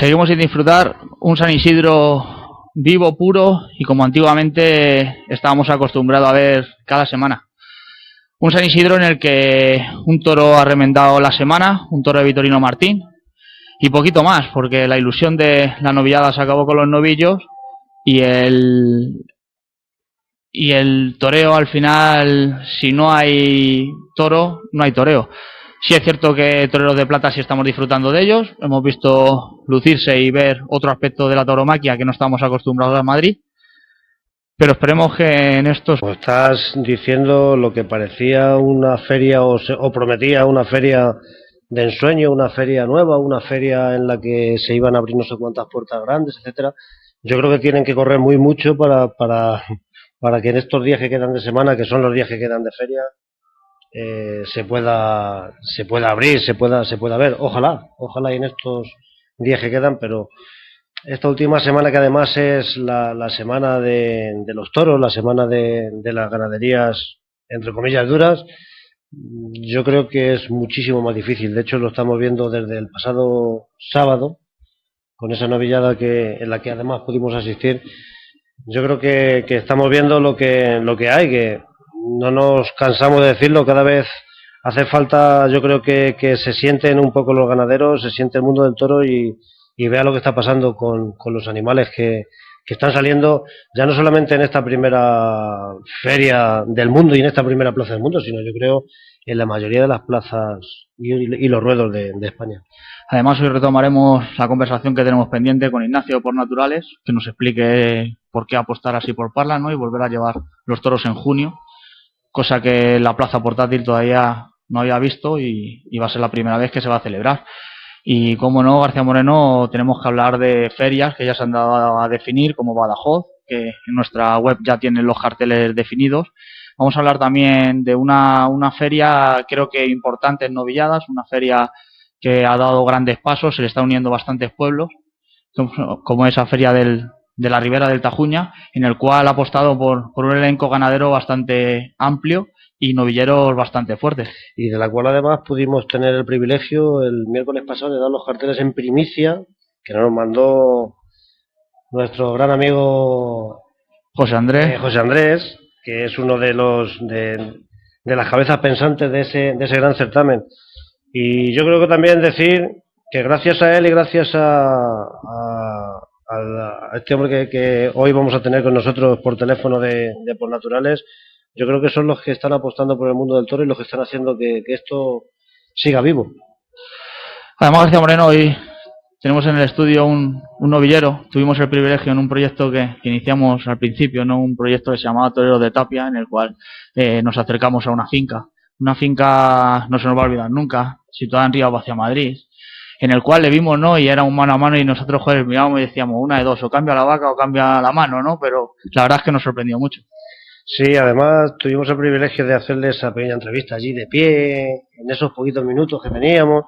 Seguimos sin disfrutar un San Isidro vivo, puro y como antiguamente estábamos acostumbrados a ver cada semana. Un San Isidro en el que un toro ha remendado la semana, un toro de Vitorino Martín y poquito más, porque la ilusión de la novillada se acabó con los novillos y el toreo al final, si no hay toro, no hay toreo. Sí es cierto que toreros de plata sí estamos disfrutando de ellos, hemos visto lucirse y ver otro aspecto de la tauromaquia que no estamos acostumbrados a Madrid, pero esperemos que en estos... Pues estás diciendo lo que parecía una feria o prometía una feria de ensueño, una feria nueva, una feria en la que se iban a abrir no sé cuántas puertas grandes, etcétera. Yo creo que tienen que correr muy mucho para que en estos días que quedan de semana, que son los días que quedan de feria, se pueda abrir, se pueda ver. Ojalá y en estos días que quedan, pero esta última semana, que además es la semana de los toros, la semana de las ganaderías entre comillas duras, yo creo que es muchísimo más difícil. De hecho lo estamos viendo desde el pasado sábado con esa novillada en la que además pudimos asistir. Yo creo que estamos viendo lo que hay, que no nos cansamos de decirlo, cada vez hace falta, yo creo que se sienten un poco los ganaderos, se siente el mundo del toro y vea lo que está pasando con los animales que están saliendo, ya no solamente en esta primera feria del mundo y en esta primera plaza del mundo, sino yo creo en la mayoría de las plazas y los ruedos de España. Además, hoy retomaremos la conversación que tenemos pendiente con Ignacio por Naturales, que nos explique por qué apostar así por Parla, ¿no? Y volver a llevar los toros en junio, cosa que la plaza portátil todavía no había visto y va a ser la primera vez que se va a celebrar. Y como no, García Moreno, tenemos que hablar de ferias que ya se han dado a definir, como Badajoz, que en nuestra web ya tienen los carteles definidos. Vamos a hablar también de una feria, creo que importante en novilladas, una feria que ha dado grandes pasos, se le está uniendo bastantes pueblos, como esa feria de la Ribera del Tajuña, en el cual ha apostado por un elenco ganadero bastante amplio y novilleros bastante fuertes. Y de la cual además pudimos tener el privilegio el miércoles pasado de dar los carteles en primicia, que nos mandó nuestro gran amigo José Andrés, que es uno de las cabezas pensantes de ese gran certamen. Y yo creo que también decir que gracias a él y gracias a este hombre que hoy vamos a tener con nosotros por teléfono de Por Naturales, yo creo que son los que están apostando por el mundo del toro y los que están haciendo que esto siga vivo. Además, García Moreno, hoy tenemos en el estudio un novillero. Tuvimos el privilegio en un proyecto que iniciamos al principio, ¿no? Un proyecto que se llamaba Toreros de Tapia, en el cual nos acercamos a una finca. Una finca, no se nos va a olvidar nunca, situada en Río hacia Madrid, en el cual le vimos, ¿no? Y era un mano a mano y nosotros, joder, mirábamos y decíamos, una de dos, o cambia la vaca o cambia la mano, ¿no? Pero la verdad es que nos sorprendió mucho. Sí, además tuvimos el privilegio de hacerle esa pequeña entrevista allí de pie, en esos poquitos minutos que teníamos.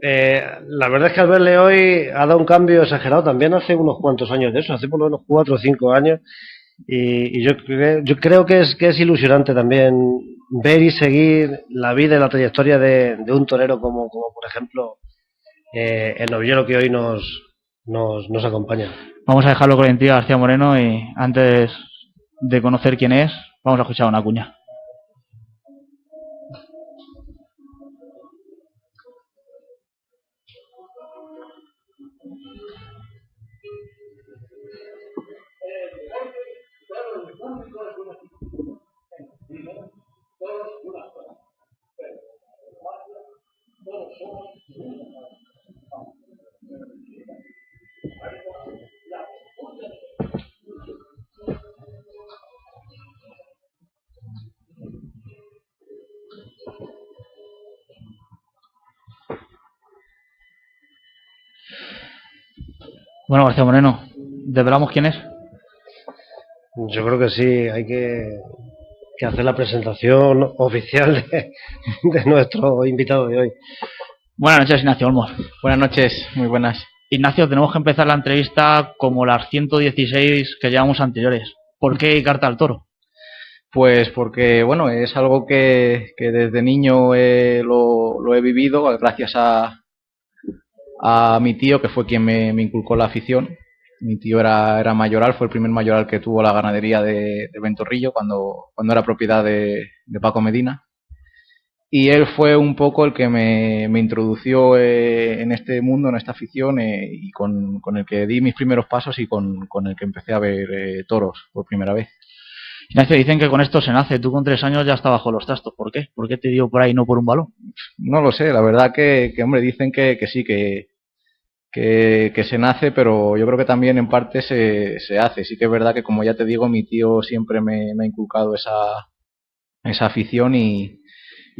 La verdad es que al verle hoy ha dado un cambio exagerado, también hace unos cuantos años de eso, hace por lo menos 4 o 5 años, y yo creo que es ilusionante también ver y seguir la vida y la trayectoria de un torero como por ejemplo el novillero que hoy nos acompaña. Vamos a dejarlo con la identidad de García Moreno y antes de conocer quién es, vamos a escuchar una cuña. Bueno, García Moreno, ¿develamos quién es? Yo creo que sí, hay que hacer la presentación oficial de nuestro invitado de hoy. Buenas noches, Ignacio Olmos. Buenas noches, muy buenas. Ignacio, tenemos que empezar la entrevista como las 116 que llevamos anteriores. ¿Por qué Carta al Toro? Pues porque, bueno, es algo que desde niño lo he vivido gracias a a mi tío, que fue quien me inculcó la afición. Mi tío era mayoral, fue el primer mayoral que tuvo la ganadería de Ventorrillo cuando era propiedad de Paco Medina. Y él fue un poco el que me introdució en este mundo, en esta afición, y con el que di mis primeros pasos y con el que empecé a ver toros por primera vez. Ignacio, dicen que con esto se nace. Tú con 3 años ya estabas bajo los trastos. ¿Por qué? ¿Por qué te dio por ahí, no por un balón? No lo sé, la verdad que hombre, dicen que sí, que se nace, pero yo creo que también en parte se hace. Sí que es verdad que, como ya te digo, mi tío siempre me ha inculcado esa afición y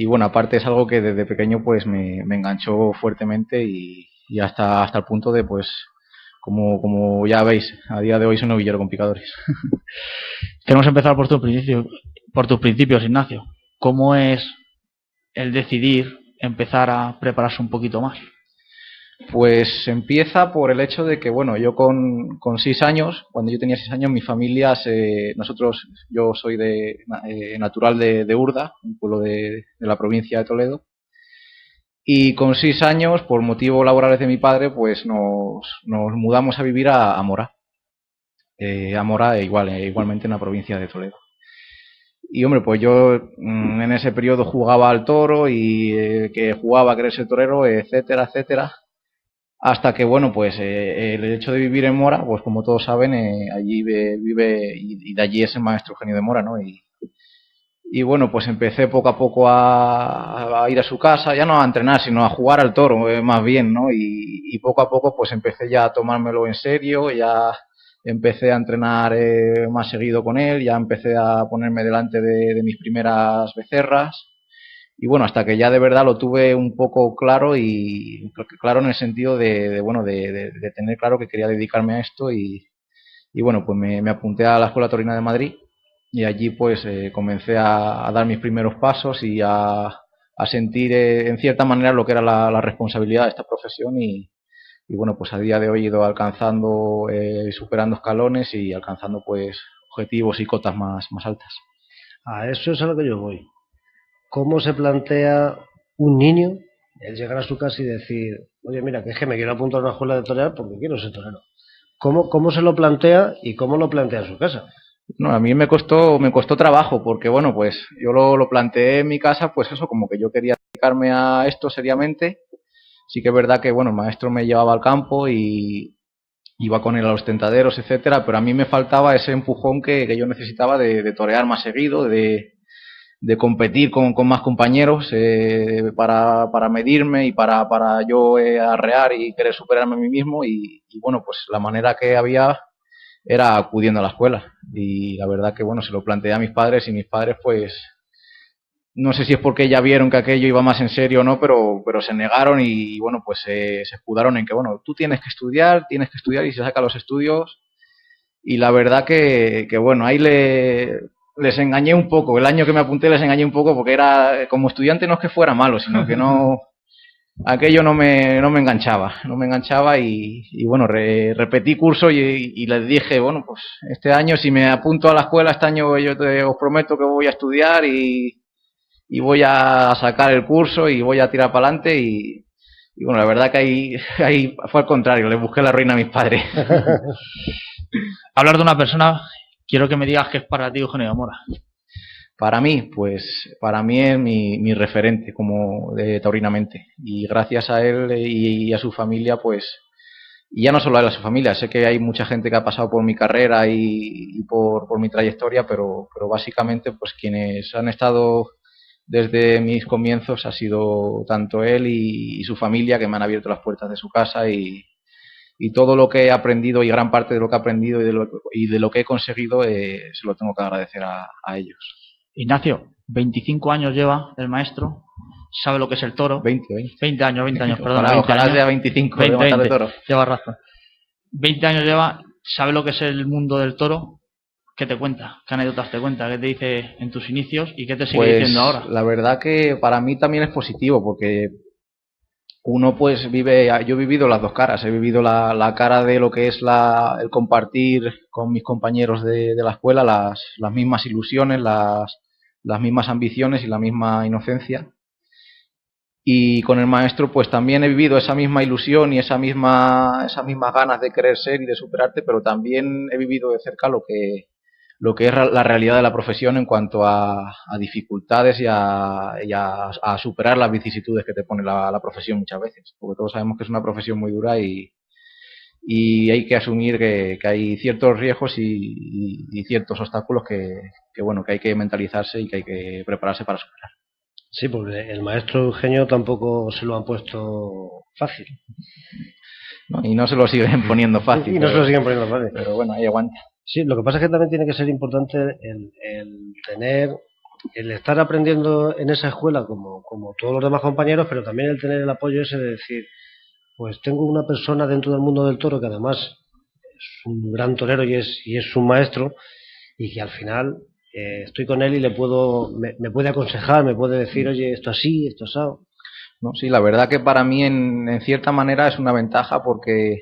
bueno, aparte es algo que desde pequeño pues me enganchó fuertemente y hasta el punto de pues, como ya veis, a día de hoy soy novillero con picadores. Queremos empezar por tus principios, Ignacio. ¿Cómo es el decidir empezar a prepararse un poquito más? Pues empieza por el hecho de que, bueno, yo con 6 años, cuando yo tenía 6 años, mi familia, yo soy natural de Urda, un pueblo de la provincia de Toledo, y con 6 años, por motivos laborales de mi padre, pues nos mudamos a vivir a Mora. A Mora, igualmente en la provincia de Toledo. Y hombre, pues yo en ese periodo jugaba al toro y que jugaba a querer ser torero, etcétera, etcétera. Hasta que, bueno, pues el hecho de vivir en Mora, pues como todos saben, allí vive y de allí es el maestro Eugenio de Mora, ¿no? Y bueno, pues empecé poco a poco a ir a su casa, ya no a entrenar, sino a jugar al toro, más bien, ¿no? Y poco a poco pues empecé ya a tomármelo en serio, ya empecé a entrenar más seguido con él, ya empecé a ponerme delante de mis primeras becerras. Y bueno, hasta que ya de verdad lo tuve un poco claro y claro en el sentido de tener claro que quería dedicarme a esto y bueno, pues me apunté a la Escuela Taurina de Madrid y allí pues comencé a dar mis primeros pasos y a sentir en cierta manera lo que era la responsabilidad de esta profesión y bueno, pues a día de hoy he ido alcanzando, superando escalones y alcanzando pues objetivos y cotas más altas. A eso es a lo que yo voy. ¿Cómo se plantea un niño el llegar a su casa y decir, oye, mira, que es que me quiero apuntar a una escuela de torear porque quiero ser torero? ¿Cómo se lo plantea y cómo lo plantea en su casa? No, a mí me costó trabajo porque, bueno, pues yo lo planteé en mi casa, pues eso, como que yo quería dedicarme a esto seriamente. Sí que es verdad que, bueno, el maestro me llevaba al campo y iba con él a los tentaderos, etcétera, pero a mí me faltaba ese empujón que yo necesitaba de torear más seguido, de competir con más compañeros para medirme y para yo arrear y querer superarme a mí mismo y bueno, pues la manera que había era acudiendo a la escuela y la verdad que bueno, se lo planteé a mis padres y mis padres pues no sé si es porque ya vieron que aquello iba más en serio o no, pero se negaron y bueno, pues se escudaron en que bueno, tú tienes que estudiar y se saca los estudios y la verdad que bueno, ahí les engañé un poco, el año que me apunté les engañé un poco porque era, como estudiante no es que fuera malo, sino que no, aquello no me enganchaba y bueno, repetí curso y les dije, bueno, pues este año si me apunto a la escuela, este año os prometo que voy a estudiar y voy a sacar el curso y voy a tirar para adelante y bueno, la verdad que ahí fue al contrario, les busqué la ruina a mis padres. Hablar de una persona, quiero que me digas qué es para ti Eugenio de Mora. Para mí, pues para mí es mi referente como taurinamente y gracias a él y a su familia, pues y ya no solo a él, a su familia, sé que hay mucha gente que ha pasado por mi carrera y por mi trayectoria, pero básicamente pues quienes han estado desde mis comienzos ha sido tanto él y su familia que me han abierto las puertas de su casa y todo lo que he aprendido y gran parte de lo que he aprendido y de lo que he conseguido se lo tengo que agradecer a ellos. Ignacio, 25 años lleva el maestro, sabe lo que es el toro. 20 años, perdón. Ojalá sea 25 de matar de toro. Lleva razón. 20 años lleva, sabe lo que es el mundo del toro. ¿Qué te cuenta? ¿Qué anécdotas te cuenta? ¿Qué te dice en tus inicios y qué te sigue diciendo ahora? La verdad que para mí también es positivo porque uno pues yo he vivido las dos caras, he vivido la cara de lo que es el compartir con mis compañeros de la escuela las mismas ilusiones, las mismas ambiciones y la misma inocencia. Y con el maestro pues también he vivido esa misma ilusión y esas mismas ganas de querer ser y de superarte, pero también he vivido de cerca lo que es la realidad de la profesión en cuanto a dificultades y a superar las vicisitudes que te pone la profesión muchas veces, porque todos sabemos que es una profesión muy dura y hay que asumir que hay ciertos riesgos y ciertos obstáculos que bueno, que hay que mentalizarse y que hay que prepararse para superar. Sí, porque el maestro Eugenio tampoco se lo han puesto fácil. ¿No? Y no se lo siguen poniendo fácil. Y no se lo siguen poniendo fácil. Pero bueno, ahí aguanta. Sí, lo que pasa es que también tiene que ser importante el estar aprendiendo en esa escuela como todos los demás compañeros, pero también el tener el apoyo ese de decir, pues tengo una persona dentro del mundo del toro que además es un gran torero y es un maestro, y que al final estoy con él y me puede aconsejar, me puede decir, oye, esto así, esto asado. No, sí, la verdad que para mí en cierta manera es una ventaja porque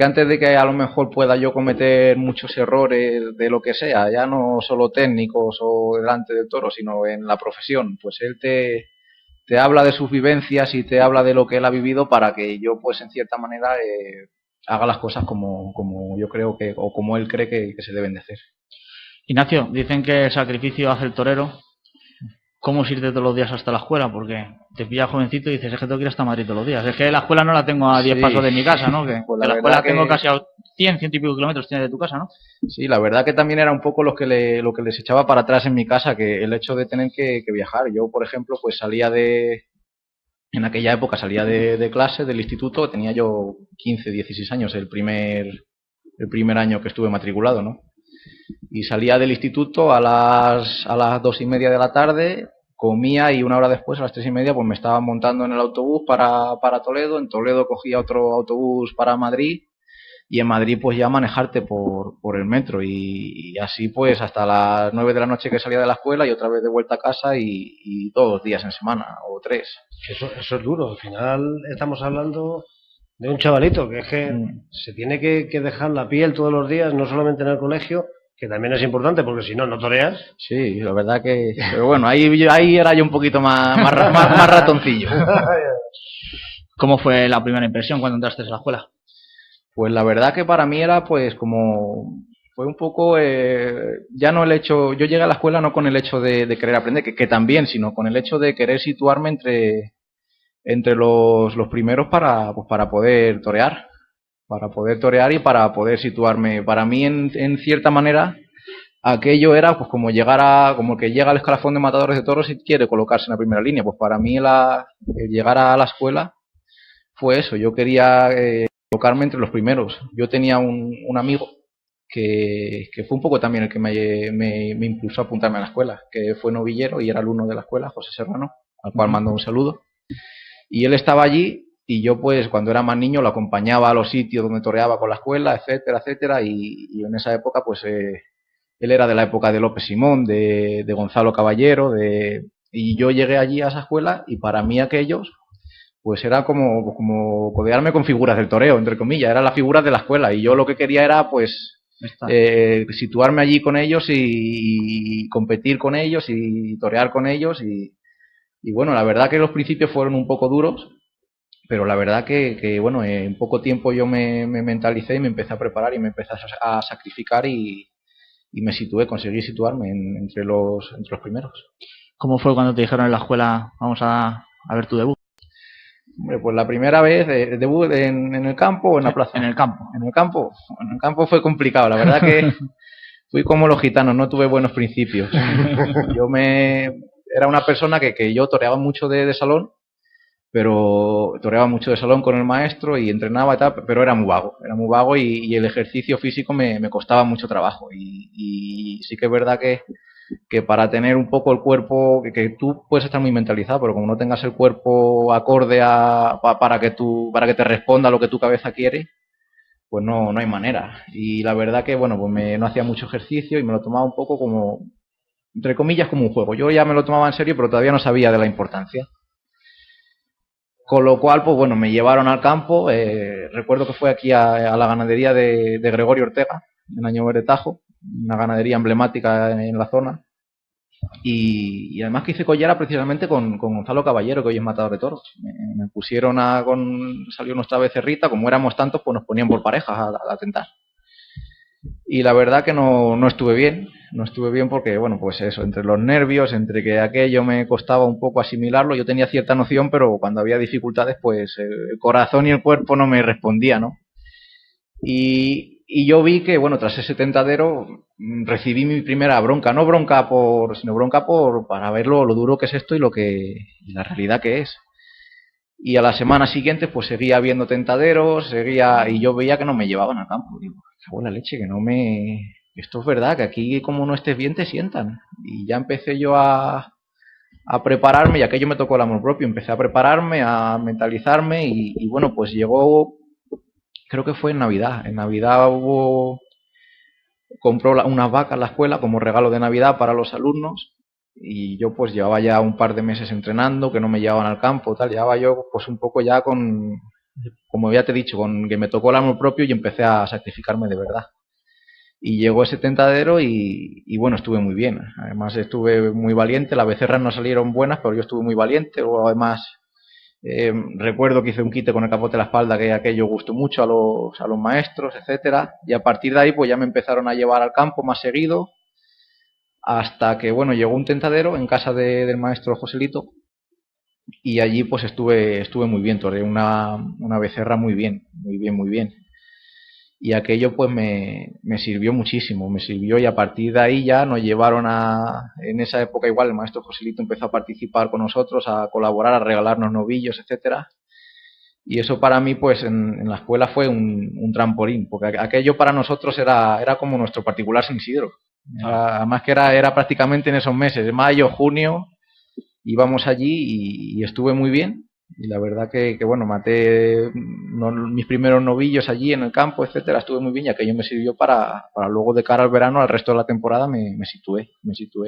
antes de que a lo mejor pueda yo cometer muchos errores de lo que sea, ya no solo técnicos o delante del toro, sino en la profesión, pues él te habla de sus vivencias y te habla de lo que él ha vivido para que yo pues en cierta manera haga las cosas como yo creo que, o como él cree que se deben de hacer. Ignacio, dicen que el sacrificio hace el torero. ¿Cómo es irte todos los días hasta la escuela? Porque te pillas jovencito y dices, es que tengo que ir hasta Madrid todos los días. Es que la escuela no la tengo a 10 pasos de mi casa, ¿no? Que pues la escuela tengo casi a 100 y pico kilómetros tiene de tu casa, ¿no? Sí, la verdad que también era un poco lo que les echaba para atrás en mi casa, que el hecho de tener que viajar. Yo, por ejemplo, pues en aquella época salía de clase, del instituto, tenía yo 15, 16 años, el primer año que estuve matriculado, ¿no? Y salía del instituto a las 2:30 de la tarde, comía y una hora después, a las 3:30, pues me estaba montando en el autobús para Toledo. En Toledo cogía otro autobús para Madrid y en Madrid pues ya manejarte por el metro y así pues hasta las 9 de la noche que salía de la escuela y otra vez de vuelta a casa y todos los días en semana o 3. Eso es duro, al final estamos hablando de un chavalito que es que se tiene que dejar la piel todos los días, no solamente en el colegio, que también es importante porque si no, no toreas. Sí, la verdad que... Pero bueno, ahí era yo un poquito más ratoncillo. ¿Cómo fue la primera impresión cuando entraste a la escuela? Pues la verdad que para mí era pues como... Fue un poco... ya no el hecho... Yo llegué a la escuela no con el hecho de querer aprender, que también, sino con el hecho de querer situarme entre los primeros para poder torear. Para poder torear y para poder situarme. Para mí, en cierta manera, aquello era pues como como el que llega al escalafón de matadores de toros y quiere colocarse en la primera línea. Pues para mí el llegar a la escuela fue eso. Yo quería colocarme entre los primeros. Yo tenía un amigo que fue un poco también el que me impulsó a apuntarme a la escuela, que fue novillero y era alumno de la escuela, José Serrano, al cual mando un saludo. Y él estaba allí. Y yo, pues, cuando era más niño, lo acompañaba a los sitios donde toreaba con la escuela, etcétera, etcétera. Y en esa época, pues, él era de la época de López Simón, de Gonzalo Caballero, y yo llegué allí a esa escuela y para mí aquellos, pues, era como codearme con figuras del toreo, entre comillas. Eran las figuras de la escuela y yo lo que quería era, pues, situarme allí con ellos y competir con ellos y torear con ellos. Y bueno, la verdad que los principios fueron un poco duros. Pero la verdad que bueno, en poco tiempo yo me mentalicé y me empecé a preparar y me empecé a sacrificar y conseguí situarme entre los primeros. ¿Cómo fue cuando te dijeron en la escuela, vamos a ver tu debut? Hombre, pues la primera vez, debut en el campo o en la plaza. En el campo. En el campo fue complicado, la verdad que fui como los gitanos, no tuve buenos principios. Era una persona que yo toreaba mucho de salón, pero toreaba mucho de salón con el maestro y entrenaba y tal, pero era muy vago y el ejercicio físico me costaba mucho trabajo y sí que es verdad que para tener un poco el cuerpo, que tú puedes estar muy mentalizado, pero como no tengas el cuerpo acorde para que te responda a lo que tu cabeza quiere, pues no hay manera. Y la verdad que bueno, pues no hacía mucho ejercicio y me lo tomaba un poco como, entre comillas, como un juego. Yo ya me lo tomaba en serio, pero todavía no sabía de la importancia. Con lo cual, pues bueno, me llevaron al campo. Recuerdo que fue aquí a la ganadería de Gregorio Ortega, en Añover de Tajo, una ganadería emblemática en la zona. Y además que hice collera precisamente con Gonzalo Caballero, que hoy es matador de toros. Me pusieron salió nuestra becerrita, como éramos tantos, pues nos ponían por parejas a tentar. Y la verdad que no estuve bien porque, bueno, pues eso, entre los nervios, entre que aquello me costaba un poco asimilarlo, yo tenía cierta noción, pero cuando había dificultades, pues el corazón y el cuerpo no me respondían, ¿no? Y yo vi que, bueno, tras ese tentadero recibí mi primera bronca, no bronca sino bronca para ver lo duro que es esto y la realidad que es. Y a la semana siguiente pues seguía viendo tentaderos, y yo veía que no me llevaban al campo. Digo, qué buena leche, esto es verdad, que aquí como no estés bien te sientan. Y ya empecé yo a prepararme, y aquello me tocó el amor propio, empecé a prepararme, a mentalizarme y bueno, pues llegó, creo que fue en Navidad. En Navidad compró unas vacas la escuela como regalo de Navidad para los alumnos y yo pues llevaba ya un par de meses entrenando, que no me llevaban al campo, tal, llevaba yo pues un poco ya como ya te he dicho, con que me tocó el amor propio y empecé a sacrificarme de verdad. Y llegó ese tentadero y bueno, estuve muy bien. Además estuve muy valiente, las becerras no salieron buenas, pero yo estuve muy valiente. Luego además recuerdo que hice un quite con el capote de la espalda, que aquello gustó mucho a los maestros, etcétera. Y a partir de ahí pues ya me empezaron a llevar al campo más seguido, hasta que bueno, llegó un tentadero en casa del maestro Joselito y allí pues estuve muy bien, toreé una becerra muy bien, muy bien, muy bien. Y aquello pues me sirvió muchísimo, me sirvió, y a partir de ahí ya nos llevaron en esa época igual el maestro Joselito empezó a participar con nosotros, a colaborar, a regalarnos novillos, etcétera. Y eso para mí pues en la escuela fue un trampolín, porque aquello para nosotros era como nuestro particular San Isidro. Además que era prácticamente en esos meses, de mayo, junio, íbamos allí y estuve muy bien. Y la verdad que bueno, maté mis primeros novillos allí en el campo, etcétera, estuve muy bien, y aquello me sirvió para luego de cara al verano, al resto de la temporada, me situé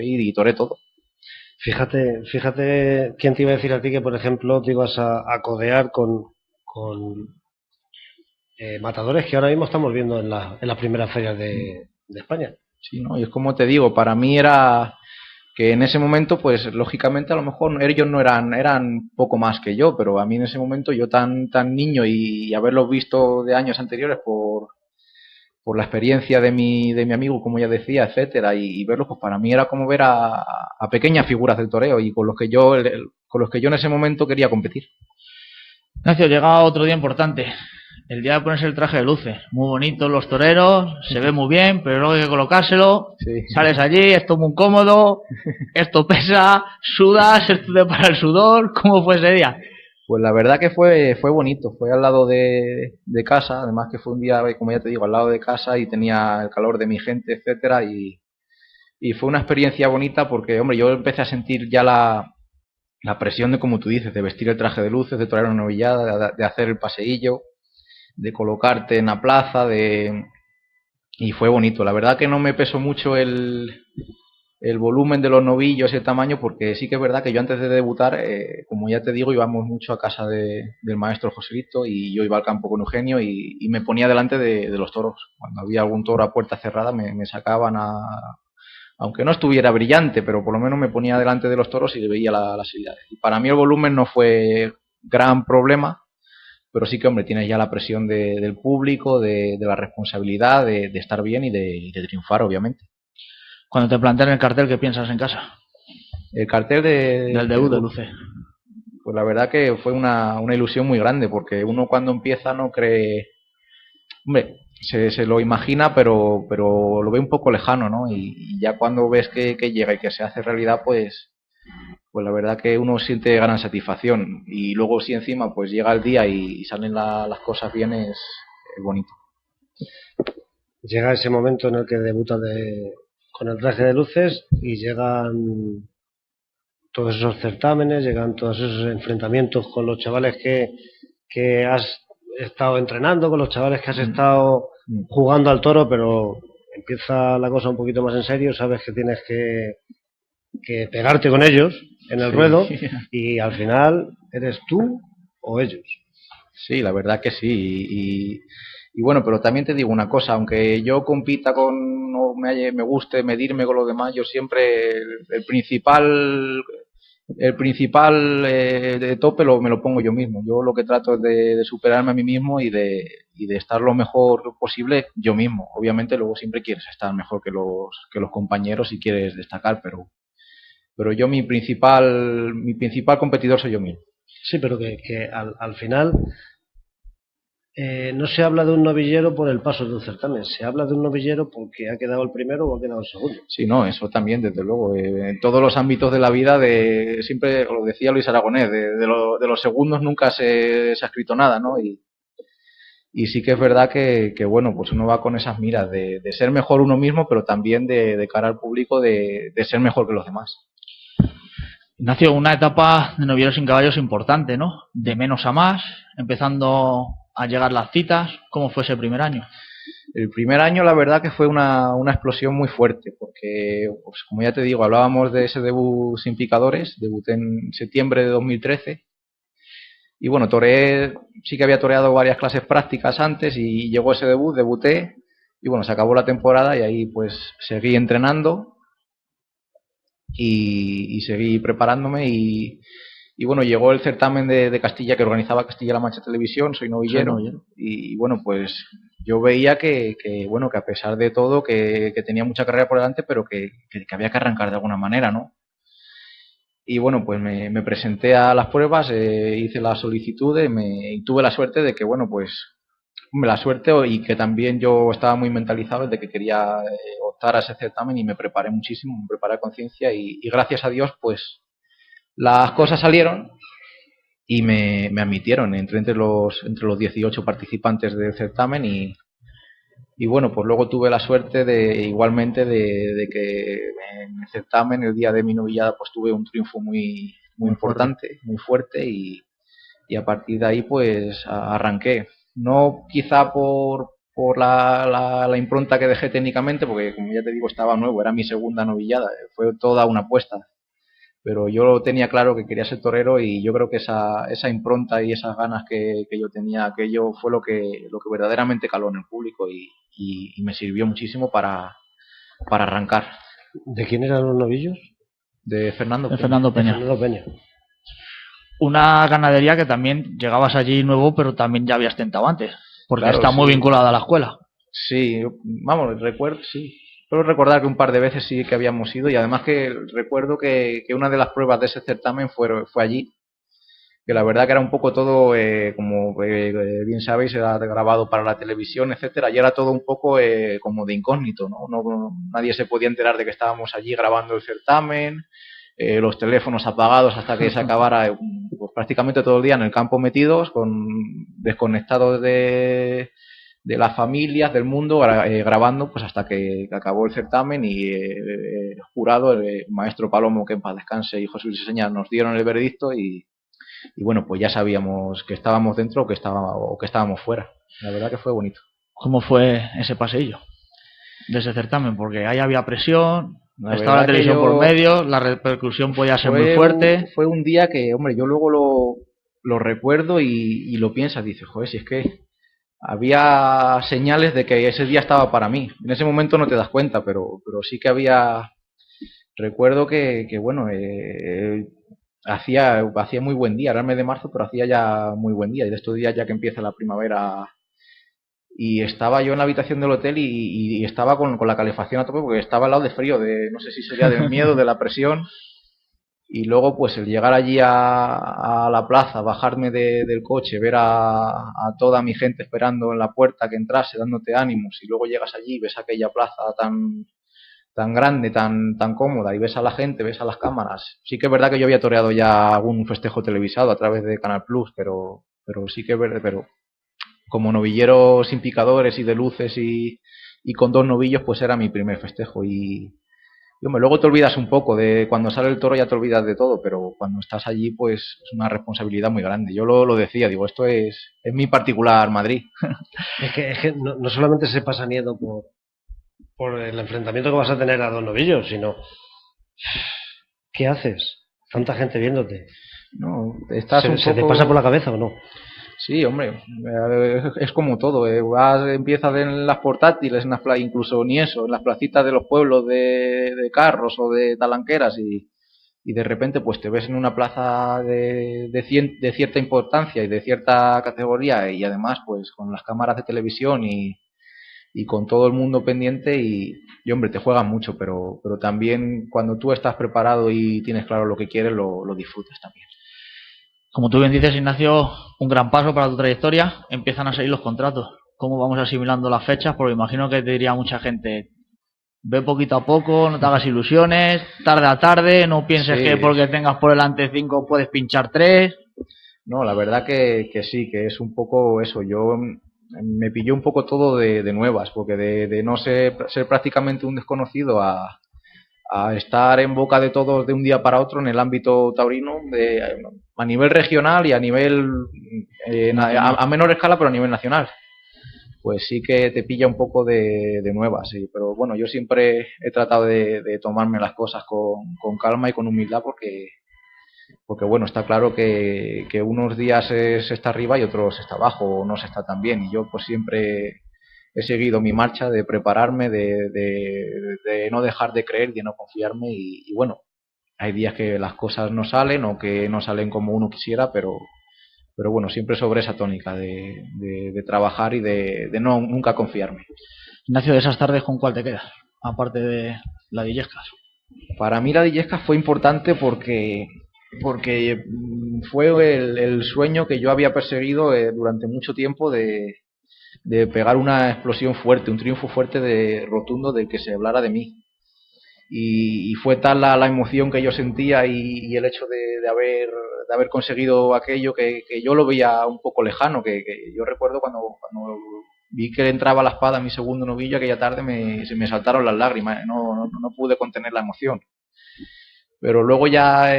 y toré todo. Fíjate quién te iba a decir a ti que, por ejemplo, te ibas a codear con matadores que ahora mismo estamos viendo en las primeras ferias de España. Sí, ¿no? Y es como te digo, para mí era que en ese momento, pues lógicamente a lo mejor ellos no eran poco más que yo, pero a mí en ese momento, yo tan niño y haberlos visto de años anteriores por la experiencia de mi amigo, como ya decía, etcétera, y verlos, pues para mí era como ver a pequeñas figuras del toreo y con los que yo en ese momento quería competir. Ignacio, llega otro día importante, el día de ponerse el traje de luces. Muy bonito los toreros, se ve muy bien, pero luego hay que colocárselo. Sí. Sales allí, esto muy incómodo, esto pesa, sudas, esto te para el sudor. ¿Cómo fue ese día? Pues la verdad que fue bonito, fue al lado de casa, además que fue un día, como ya te digo, al lado de casa, y tenía el calor de mi gente, etcétera, y fue una experiencia bonita porque, hombre, yo empecé a sentir ya la presión de, como tú dices, de vestir el traje de luces, de torear una novillada, de hacer el paseillo, de colocarte en la plaza, y fue bonito. La verdad que no me pesó mucho el volumen de los novillos y el tamaño, porque sí que es verdad que yo antes de debutar, como ya te digo, íbamos mucho a casa del maestro Joselito, y yo iba al campo con Eugenio y me ponía delante de los toros. Cuando había algún toro a puerta cerrada me sacaban aunque no estuviera brillante, pero por lo menos me ponía delante de los toros y le veía las habilidades. Y para mí el volumen no fue gran problema, pero sí que, hombre, tienes ya la presión del público, de la responsabilidad, de estar bien y de triunfar, obviamente. Cuando te plantean el cartel, ¿qué piensas en casa? El cartel del debut de Luce. Pues la verdad que fue una ilusión muy grande, porque uno cuando empieza no cree... Hombre, se lo imagina, pero lo ve un poco lejano, ¿no? Y ya cuando ves que llega y que se hace realidad, pues la verdad que uno siente gran satisfacción. Y luego si encima pues llega el día y salen las cosas bien, es bonito. Llega ese momento en el que debutas con el traje de luces, y llegan todos esos certámenes, llegan todos esos enfrentamientos con los chavales que has estado entrenando, con los chavales que has estado jugando al toro, pero empieza la cosa un poquito más en serio, sabes que tienes que pegarte con ellos en el ruedo, y al final eres tú o ellos. Sí, la verdad que sí. Y bueno, pero también te digo una cosa, aunque yo compita con, o me guste medirme con los demás, yo siempre el principal de tope me lo pongo yo mismo. Yo lo que trato es de superarme a mí mismo y de estar lo mejor posible yo mismo. Obviamente luego siempre quieres estar mejor que los compañeros y quieres destacar, pero yo mi principal competidor soy yo mismo. Sí, pero que al final no se habla de un novillero por el paso de un certamen, se habla de un novillero porque ha quedado el primero o ha quedado el segundo. Sí, no, eso también, desde luego. En todos los ámbitos de la vida, siempre lo decía Luis Aragonés, de los segundos nunca se ha escrito nada, ¿no? Y sí que es verdad que, bueno, pues uno va con esas miras de ser mejor uno mismo, pero también de cara al público de ser mejor que los demás. Ignacio, una etapa de novilleros sin caballos importante, ¿no? De menos a más, empezando a llegar las citas. ¿Cómo fue ese primer año? El primer año, la verdad que fue una explosión muy fuerte, porque, pues, como ya te digo, hablábamos de ese debut sin picadores, debuté en septiembre de 2013, y bueno, sí que había toreado varias clases prácticas antes, y llegó ese debut, debuté, y bueno, se acabó la temporada, y ahí pues seguí entrenando, y seguí preparándome, y bueno, llegó el certamen de Castilla que organizaba Castilla-La Mancha Televisión, soy novillero, y bueno, pues yo veía bueno, que a pesar de todo, que tenía mucha carrera por delante, pero que había que arrancar de alguna manera, ¿no? Y bueno, pues me presenté a las pruebas, hice las solicitudes y tuve la suerte de que, bueno, pues la suerte y que también yo estaba muy mentalizado de que quería optar a ese certamen y me preparé muchísimo, me preparé a conciencia y gracias a Dios, pues las cosas salieron y me admitieron entre los 18 participantes del certamen y bueno, pues luego tuve la suerte igualmente de que en el certamen, el día de mi novillada, pues tuve un triunfo muy importante, muy fuerte y a partir de ahí pues arranqué. No quizá por la impronta que dejé técnicamente, porque como ya te digo estaba nuevo, era mi segunda novillada, fue toda una apuesta. Pero yo tenía claro que quería ser torero y yo creo que esa impronta y esas ganas que yo tenía, aquello fue lo que verdaderamente caló en el público y me sirvió muchísimo para arrancar. ¿De quién eran los novillos? De Fernando Peña. Fernando Peña. Fernando Peña. Una ganadería que también llegabas allí nuevo, pero también ya habías tentado antes, porque claro, está sí. muy vinculada a la escuela. Sí, vamos, recuerdo, sí. Puedo recordar que un par de veces sí que habíamos ido y además que recuerdo que una de las pruebas de ese certamen fue allí, que la verdad que era un poco todo, como bien sabéis, era grabado para la televisión, etcétera, y era todo un poco como de incógnito, ¿no? Nadie se podía enterar de que estábamos allí grabando el certamen, los teléfonos apagados hasta que se acabara, pues prácticamente todo el día en el campo metidos, desconectados de las familias, del mundo, grabando pues hasta que acabó el certamen y el jurado, el maestro Palomo, que en paz descanse, y José Luis Seña nos dieron el veredicto y bueno, pues ya sabíamos que estábamos dentro o que estábamos fuera. La verdad que fue bonito. ¿Cómo fue ese paseillo de ese certamen? Porque ahí había presión, estaba la televisión por medio, la repercusión podía ser muy fuerte. Fue un día que, hombre, yo luego lo recuerdo y lo piensas, dices, joder, si es que había señales de que ese día estaba para mí. En ese momento no te das cuenta, pero sí que había. Recuerdo que bueno, hacía muy buen día, era el mes de marzo, pero hacía ya muy buen día. Y de estos días ya que empieza la primavera. Y estaba yo en la habitación del hotel y estaba con la calefacción a tope porque estaba al lado de frío, no sé si sería del miedo, de la presión. Y luego pues el llegar allí a la plaza, bajarme del coche, ver a toda mi gente esperando en la puerta que entrase, dándote ánimos, y luego llegas allí y ves aquella plaza tan grande, tan cómoda, y ves a la gente, ves a las cámaras. Sí que es verdad que yo había toreado ya algún festejo televisado a través de Canal Plus, pero sí que es verdad, pero como novillero sin picadores y de luces y con dos novillos, pues era mi primer festejo y hombre, luego te olvidas un poco de cuando sale el toro, ya te olvidas de todo, pero cuando estás allí pues es una responsabilidad muy grande. Yo lo decía, digo, esto es mi particular Madrid. Es que no solamente se pasa miedo por el enfrentamiento que vas a tener a dos novillos, sino ¿qué haces? Tanta gente viéndote. No, estás ¿Se te pasa por la cabeza o no? Sí, hombre, es como todo, empiezas en las portátiles, incluso ni eso, en las placitas de los pueblos de carros o de talanqueras y de repente pues te ves en una plaza de cierta importancia y de cierta categoría y además pues con las cámaras de televisión y con todo el mundo pendiente y hombre, te juegan mucho, pero también cuando tú estás preparado y tienes claro lo que quieres, lo disfrutas también. Como tú bien dices, Ignacio, un gran paso para tu trayectoria. Empiezan a salir los contratos. ¿Cómo vamos asimilando las fechas? Porque imagino que te diría mucha gente, ve poquito a poco, no te hagas ilusiones, tarde a tarde, no pienses Sí. que porque tengas por delante 5 puedes pinchar 3. No, la verdad que sí, que es un poco eso. Yo me pilló un poco todo de nuevas, porque de no ser prácticamente un desconocido a estar en boca de todos de un día para otro en el ámbito taurino, a nivel regional y a nivel, a menor escala, pero a nivel nacional. Pues sí que te pilla un poco de nuevas, sí. Pero bueno, yo siempre he tratado de tomarme las cosas con calma y con humildad porque bueno, está claro que unos días se está arriba y otros se está abajo o no se está tan bien. Y yo pues siempre he seguido mi marcha de prepararme, de no dejar de creer, de no confiarme y bueno, hay días que las cosas no salen o que no salen como uno quisiera, pero bueno, siempre sobre esa tónica de trabajar y de no nunca confiarme. Ignacio, de esas tardes, ¿con cuál te quedas? Aparte de la de Illescas. Para mí la de Illescas fue importante porque fue el sueño que yo había perseguido durante mucho tiempo de pegar una explosión fuerte, un triunfo fuerte rotundo del que se hablara de mí. Y fue tal la emoción que yo sentía y el hecho de haber conseguido aquello que yo lo veía un poco lejano, que yo recuerdo cuando vi que entraba la espada en mi segundo novillo aquella tarde se me saltaron las lágrimas, no pude contener la emoción. Pero luego ya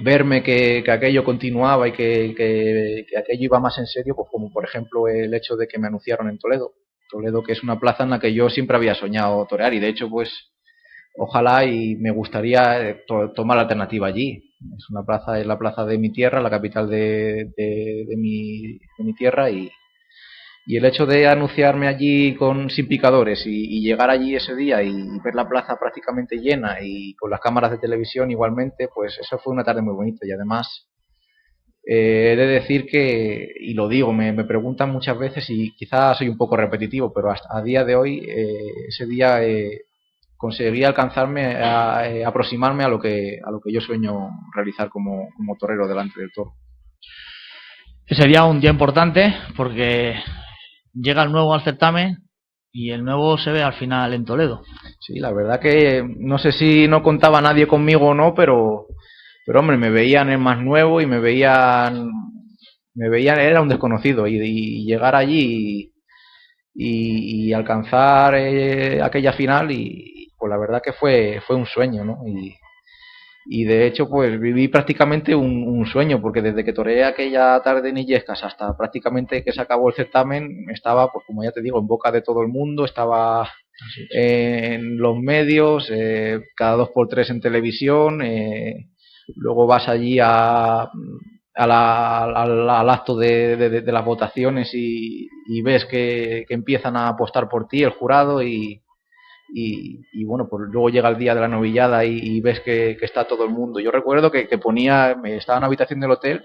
verme que aquello continuaba y que aquello iba más en serio, pues como por ejemplo el hecho de que me anunciaron en Toledo, que es una plaza en la que yo siempre había soñado torear y de hecho pues ojalá y me gustaría tomar la alternativa allí. Es la plaza de mi tierra, la capital de mi tierra y el hecho de anunciarme allí sin picadores y llegar allí ese día y ver la plaza prácticamente llena y con las cámaras de televisión igualmente, pues eso fue una tarde muy bonita y además he de decir que, y lo digo, me preguntan muchas veces y quizás soy un poco repetitivo, pero hasta a día de hoy ese día conseguí aproximarme a lo que yo sueño realizar como torero delante del toro. Sería un día importante porque llega el nuevo al certamen y el nuevo se ve al final en Toledo. Sí, la verdad que no sé si no contaba nadie conmigo o no, pero hombre, me veían el más nuevo y me veían, era un desconocido y llegar allí y alcanzar aquella final y pues la verdad que fue un sueño, ¿no? Y de hecho pues viví prácticamente un sueño porque desde que toreé aquella tarde en Illescas hasta prácticamente que se acabó el certamen estaba pues como ya te digo en boca de todo el mundo, estaba en los medios, cada 2x3 en televisión, luego vas allí al acto de las votaciones y ves que empiezan a apostar por ti el jurado y bueno, pues luego llega el día de la novillada y ves que está todo el mundo. Yo recuerdo que estaba en la habitación del hotel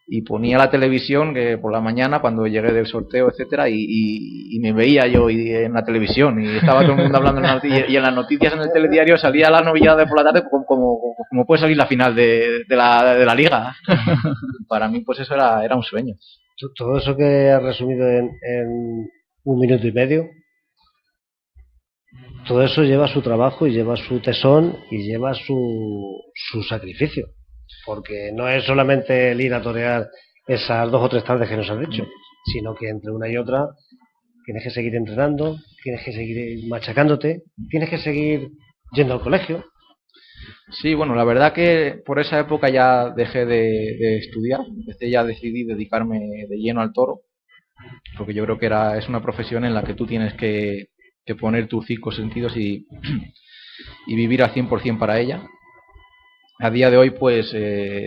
y ponía la televisión que por la mañana cuando llegué del sorteo, etcétera, y me veía yo en la televisión y estaba todo el mundo hablando y en las noticias en el telediario salía la novillada de por la tarde como puede salir la final de la liga. Para mí pues eso era un sueño. Todo eso que has resumido en 1 minuto y medio, todo eso lleva su trabajo y lleva su tesón y lleva su sacrificio, porque no es solamente el ir a torear esas 2 o 3 tardes que nos has dicho, sino que entre una y otra tienes que seguir entrenando, tienes que seguir machacándote, tienes que seguir yendo al colegio. Sí, bueno, la verdad que por esa época ya dejé de estudiar, decidí dedicarme de lleno al toro, porque yo creo que es una profesión en la que tú tienes que poner tus 5 sentidos y vivir al 100% para ella. A día de hoy pues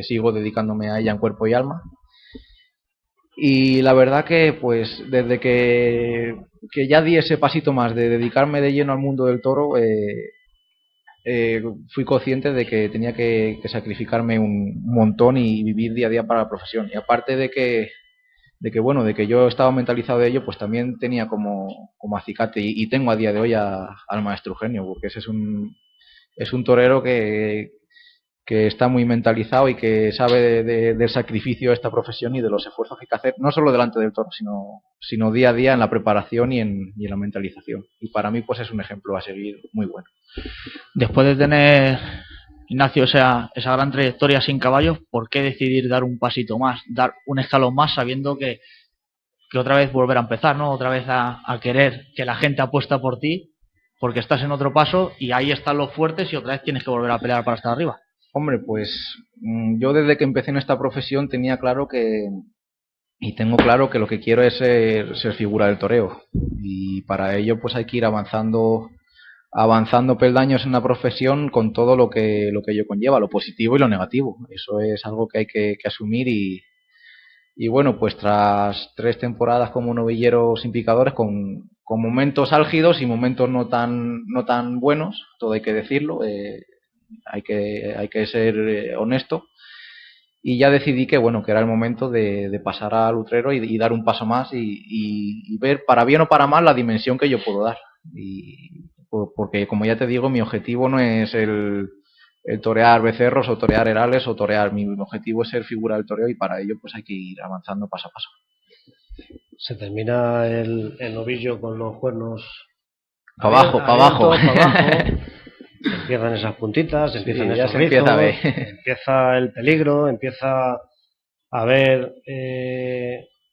sigo dedicándome a ella en cuerpo y alma Y la verdad que pues desde que ya di ese pasito más de dedicarme de lleno al mundo del toro, fui consciente de que tenía que sacrificarme un montón y vivir día a día para la profesión. Y aparte bueno, de que yo estaba mentalizado de ello, pues también tenía como acicate y tengo a día de hoy al maestro Eugenio, porque ese es un torero que está muy mentalizado y que sabe del sacrificio de esta profesión y de los esfuerzos que hay que hacer, no solo delante del toro, sino día a día en la preparación y en la mentalización. Y para mí pues es un ejemplo a seguir muy bueno. Después de tener, Ignacio, esa gran trayectoria sin caballos, ¿por qué decidir dar un pasito más, dar un escalón más, sabiendo que otra vez volver a empezar, ¿no? Otra vez a querer que la gente apuesta por ti, porque estás en otro paso y ahí están los fuertes y otra vez tienes que volver a pelear para estar arriba? Hombre, pues yo desde que empecé en esta profesión tenía claro y tengo claro que lo que quiero es ser figura del toreo. Y para ello pues hay que ir avanzando peldaños en la profesión con todo lo que ello conlleva, lo positivo y lo negativo. Eso es algo que hay que asumir y bueno, pues tras 3 temporadas como novillero sin picadores, con momentos álgidos y momentos no tan buenos, todo hay que decirlo, hay que ser honesto, y ya decidí que bueno, que era el momento de pasar al utrero y dar un paso más y ver, para bien o para mal, la dimensión que yo puedo dar. Porque como ya te digo, mi objetivo no es el torear becerros o torear herales o torear, mi objetivo es ser figura del toreo y para ello pues hay que ir avanzando paso a paso. Se termina el novillo con los cuernos para abajo. Empiezan esas puntitas, empiezan sí, esos rizos, empieza el peligro, empieza a haber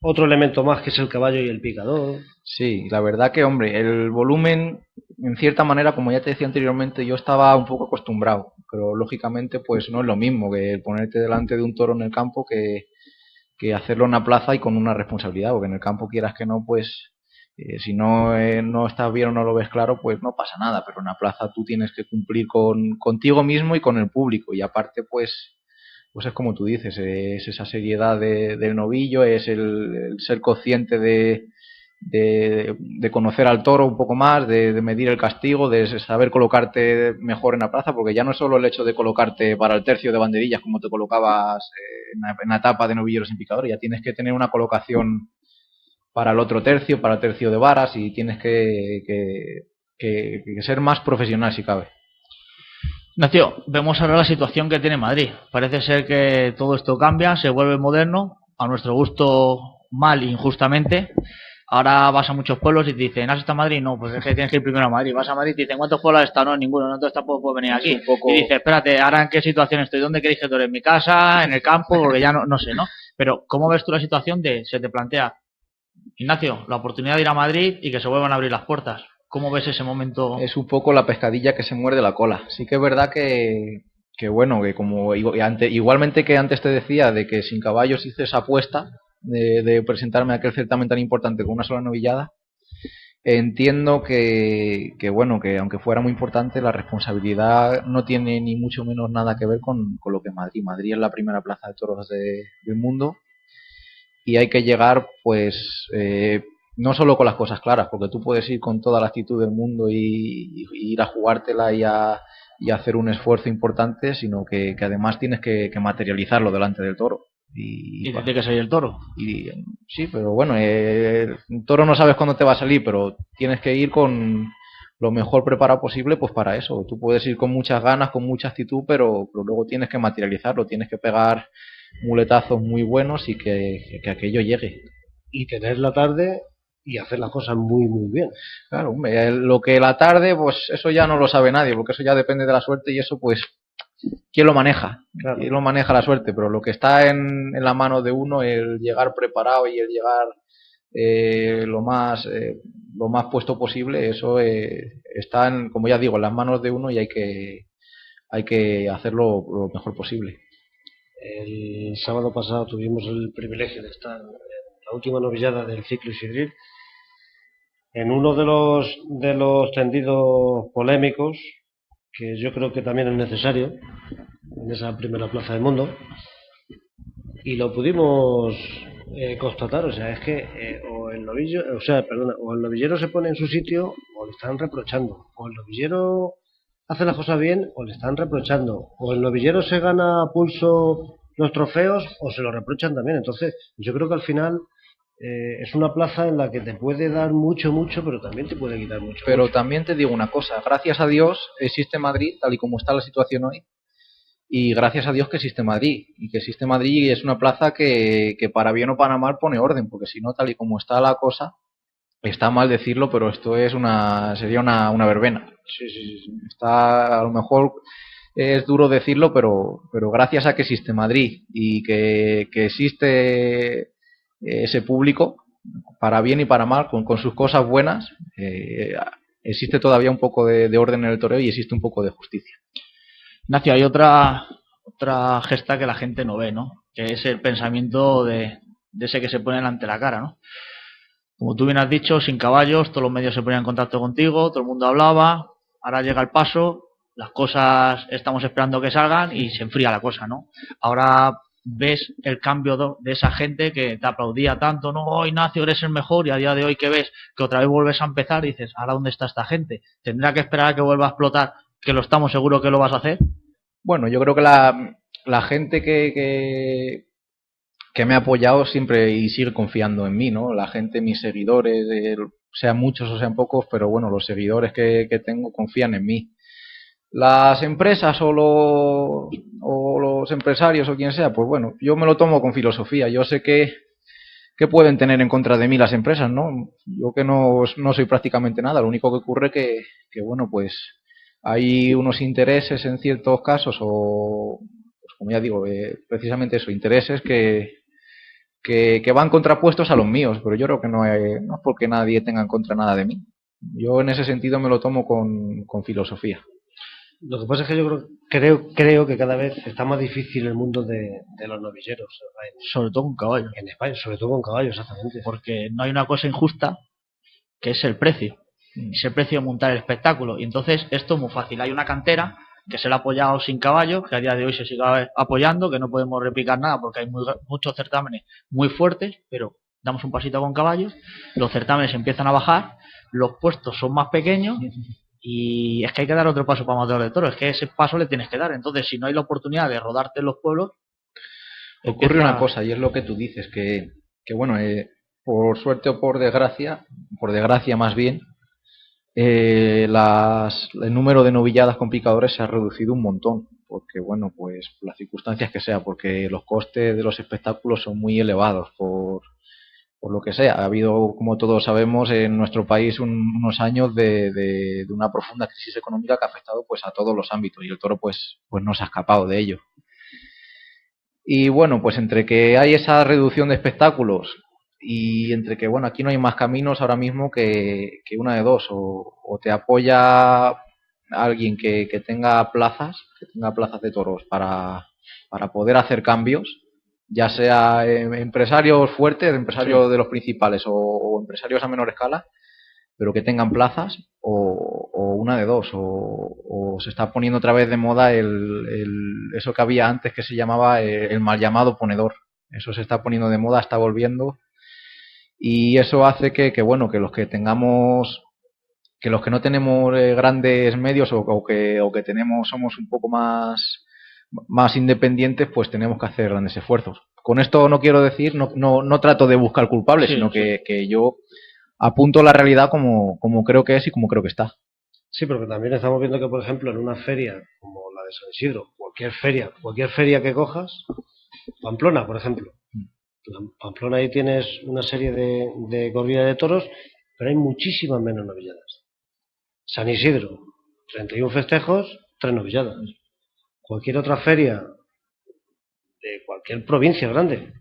otro elemento más que es el caballo y el picador. Sí, la verdad que, hombre, el volumen, en cierta manera, como ya te decía anteriormente, yo estaba un poco acostumbrado, pero lógicamente pues no es lo mismo que el ponerte delante de un toro en el campo que hacerlo en una plaza y con una responsabilidad, porque en el campo, quieras que no, pues si no estás bien o no lo ves claro, pues no pasa nada, pero en la plaza tú tienes que cumplir contigo mismo y con el público, y aparte pues es como tú dices, es esa seriedad del novillo, es el ser consciente de conocer al toro un poco más, de medir el castigo, de saber colocarte mejor en la plaza, porque ya no es solo el hecho de colocarte para el tercio de banderillas como te colocabas en la etapa de novilleros sin picador, ya tienes que tener una colocación para el otro tercio, para el tercio de varas, y tienes que ser más profesional si cabe. Ignacio, vemos ahora la situación que tiene Madrid. Parece ser que todo esto cambia, se vuelve moderno, a nuestro gusto mal, injustamente. Ahora vas a muchos pueblos y te dicen, ¿has estado en Madrid? No, pues es que tienes que ir primero a Madrid. Vas a Madrid y te dicen, ¿cuántos pueblos has estado? No, ninguno, no, entonces tampoco puedo venir aquí. Y dices, espérate, ¿ahora en qué situación estoy? ¿Dónde queréis que tú eres? ¿En mi casa? ¿En el campo? Porque ya no sé, ¿no? Pero, ¿cómo ves tú la situación se te plantea, Ignacio, la oportunidad de ir a Madrid y que se vuelvan a abrir las puertas? ¿Cómo ves ese momento? Es un poco la pescadilla que se muerde la cola. Sí que es verdad que bueno, que como igualmente que antes te decía de que sin caballos hice esa apuesta de presentarme a aquel certamen tan importante con una sola novillada, entiendo que bueno, que aunque fuera muy importante, la responsabilidad no tiene ni mucho menos nada que ver con lo que es Madrid. Madrid es la primera plaza de toros del mundo y hay que llegar pues no solo con las cosas claras, porque tú puedes ir con toda la actitud del mundo y ir a jugártela y a hacer un esfuerzo importante, sino que además tienes que materializarlo delante del toro. Y tiene que salir el toro. Sí, pero bueno, el toro no sabes cuándo te va a salir, pero tienes que ir con lo mejor preparado posible pues para eso. Tú puedes ir con muchas ganas, con mucha actitud, pero luego tienes que materializarlo, tienes que pegar muletazos muy buenos y que aquello llegue. Y tener la tarde y hacer las cosas muy muy bien. Claro, lo que la tarde, pues eso ya no lo sabe nadie, porque eso ya depende de la suerte y eso pues quién lo maneja, claro. Quién lo maneja la suerte, pero lo que está en la mano de uno, el llegar preparado y el llegar lo más puesto posible, eso está como ya digo, en las manos de uno y hay que hacerlo lo mejor posible. El sábado pasado tuvimos el privilegio de estar en la última novillada del ciclo Isidril, en uno de los tendidos polémicos, que yo creo que también es necesario, en esa primera plaza del mundo, y lo pudimos constatar, o sea, es que o el novillo, o sea, perdona, o el novillero se pone en su sitio o le están reprochando, o el novillero hace las cosas bien o le están reprochando, o el novillero se gana a pulso los trofeos o se lo reprochan también. Entonces, yo creo que al final es una plaza en la que te puede dar mucho, mucho, pero también te puede quitar mucho. Pero mucho. también te digo una cosa, gracias a Dios existe Madrid tal y como está la situación hoy, y gracias a Dios que existe Madrid, y que existe Madrid y es una plaza que para bien o para mal pone orden, porque si no, tal y como está la cosa, está mal decirlo, pero esto es sería una verbena. Sí, sí, sí, sí. Está, a lo mejor es duro decirlo, pero gracias a que existe Madrid y que existe ese público, para bien y para mal, con sus cosas buenas, existe todavía un poco de orden en el toreo y existe un poco de justicia. Ignacio, hay otra gesta que la gente no ve, ¿no? Que es el pensamiento de ese que se pone ante la cara, ¿no? Como tú bien has dicho, sin caballos, todos los medios se ponían en contacto contigo, todo el mundo hablaba, ahora llega el paso, las cosas estamos esperando que salgan y se enfría la cosa, ¿no? Ahora ves el cambio de esa gente que te aplaudía tanto, no, oh, Ignacio, eres el mejor, y a día de hoy que ves que otra vez vuelves a empezar y dices, ¿ahora dónde está esta gente? ¿Tendrá que esperar a que vuelva a explotar, que lo estamos seguros que lo vas a hacer? Bueno, yo creo que la gente que me ha apoyado siempre y sigue confiando en mí, ¿no? La gente, mis seguidores, sean muchos o sean pocos, pero bueno, los seguidores que tengo confían en mí. Las empresas o los empresarios o quien sea, pues bueno, yo me lo tomo con filosofía. Yo sé que pueden tener en contra de mí las empresas, ¿no? Yo que no soy prácticamente nada. Lo único que ocurre que bueno, pues hay unos intereses en ciertos casos o, pues como ya digo, precisamente eso, intereses que van contrapuestos a los míos, pero yo creo que no es porque nadie tenga en contra nada de mí. Yo en ese sentido me lo tomo con filosofía. Lo que pasa es que yo creo que cada vez está más difícil el mundo de los novilleros Sobre todo con caballos. en España, sobre todo con caballos, exactamente. Porque no hay una cosa injusta que es el precio. Es el precio de montar el espectáculo. Y entonces esto es muy fácil. Hay una cantera que se le ha apoyado sin caballos, que a día de hoy se sigue apoyando, que no podemos replicar nada porque hay muchos certámenes muy fuertes, pero damos un pasito con caballos, los certámenes empiezan a bajar, los puestos son más pequeños y es que hay que dar otro paso para matador de toros, es que ese paso le tienes que dar. Entonces, si no hay la oportunidad de rodarte en los pueblos, ocurre una cosa, y es lo que tú dices, que bueno, por suerte o por desgracia más bien, el número de novilladas con picadores se ha reducido un montón, porque bueno, pues por las circunstancias que sea, porque los costes de los espectáculos son muy elevados por lo que sea. Ha habido, como todos sabemos, en nuestro país unos años de una profunda crisis económica que ha afectado pues a todos los ámbitos, y el toro pues no se ha escapado de ello. Y bueno, pues entre que hay esa reducción de espectáculos y entre que, bueno, aquí no hay más caminos ahora mismo que una de dos, o te apoya alguien que tenga plazas de toros para poder hacer cambios, ya sea empresarios fuertes, empresarios de los principales o empresarios a menor escala, pero que tengan plazas, o una de dos, o se está poniendo otra vez de moda eso que había antes que se llamaba el mal llamado ponedor. Eso se está poniendo de moda, está volviendo, y eso hace que bueno, que los que no tenemos grandes medios o que somos un poco más independientes, pues tenemos que hacer grandes esfuerzos. Con esto no quiero decir, no trato de buscar culpables, sí, sino que yo apunto la realidad como creo que es y como creo que está. Sí, porque también estamos viendo que, por ejemplo, en una feria como la de San Isidro, cualquier feria que cojas, Pamplona, por ejemplo. Pamplona ahí tienes una serie de corridas de toros, pero hay muchísimas menos novilladas. San Isidro, 31 festejos, 3 novilladas. Cualquier otra feria de cualquier provincia grande,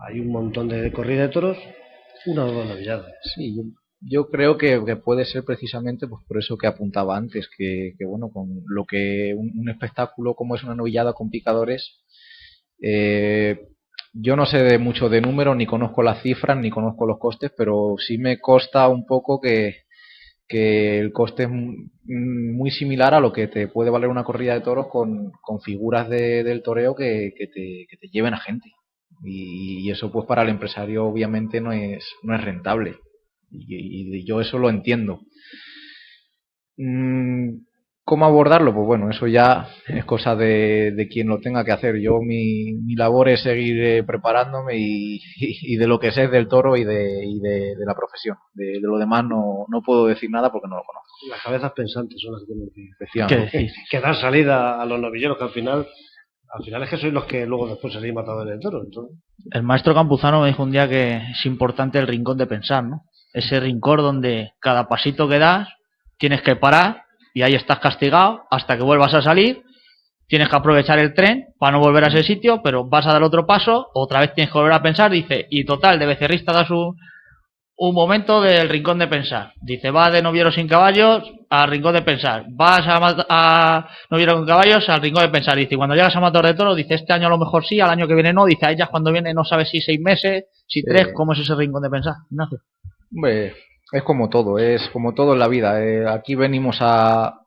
hay un montón de corridas de toros, una o dos novilladas. Sí, yo creo que puede ser precisamente pues por eso que apuntaba antes, que bueno, con lo que un espectáculo como es una novillada con picadores, yo no sé mucho de números, ni conozco las cifras, ni conozco los costes, pero sí me consta un poco que el coste es muy similar a lo que te puede valer una corrida de toros con figuras del toreo que te lleven a gente. y eso pues para el empresario obviamente no es rentable, y yo eso lo entiendo. ¿Cómo abordarlo? Pues bueno, eso ya es cosa de quien lo tenga que hacer. Yo mi labor es seguir preparándome y de lo que sé es del toro y de la profesión. De lo demás no puedo decir nada porque no lo conozco. Las cabezas pensantes son las que tienen Efectivamente. que dar salida a los novilleros, que al final es que sois los que luego después seréis matadores del toro. Entonces. El maestro Campuzano me dijo un día que es importante el rincón de pensar, ¿no? Ese rincón donde cada pasito que das tienes que parar y ahí estás castigado hasta que vuelvas a salir. Tienes que aprovechar el tren para no volver a ese sitio, pero vas a dar otro paso, otra vez tienes que volver a pensar, dice, y total, de becerrista das un momento del rincón de pensar. Dice, va de noviero sin caballos al rincón de pensar. Vas a noviero con caballos al rincón de pensar. Dice, y cuando llegas a matador de toros, dice, este año a lo mejor sí, al año que viene no. Dice, a ellas cuando viene no sabes si 6 meses, si 3, ¿cómo es ese rincón de pensar, Ignacio? Hombre, es como todo en la vida. Aquí venimos a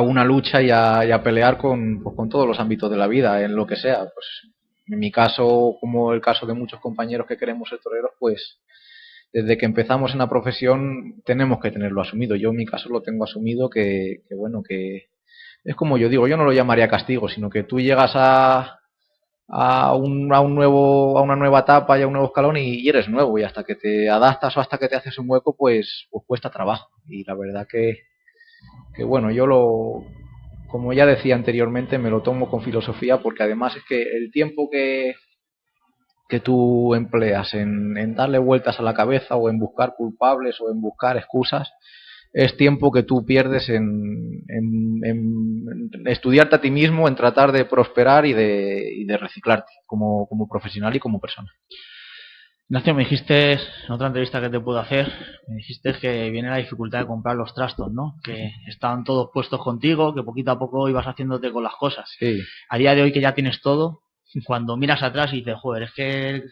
una lucha y a pelear con todos los ámbitos de la vida, en lo que sea. Pues en mi caso, como el caso de muchos compañeros que queremos ser toreros, pues desde que empezamos en la profesión tenemos que tenerlo asumido. Yo en mi caso lo tengo asumido que bueno, que es como yo digo, yo no lo llamaría castigo, sino que tú llegas a una nueva etapa y a un nuevo escalón y eres nuevo, y hasta que te adaptas o hasta que te haces un hueco, pues cuesta trabajo. Y la verdad que bueno, como ya decía anteriormente, me lo tomo con filosofía, porque además es que el tiempo que tú empleas en darle vueltas a la cabeza o en buscar culpables o en buscar excusas, es tiempo que tú pierdes en estudiarte a ti mismo, en tratar de prosperar y de reciclarte como profesional y como persona. Ignacio, me dijiste en otra entrevista que te pude hacer, me dijiste que viene la dificultad de comprar los trastos, ¿no? Que estaban todos puestos contigo, que poquito a poco ibas haciéndote con las cosas. Sí. A día de hoy que ya tienes todo, cuando miras atrás y dices, joder, es que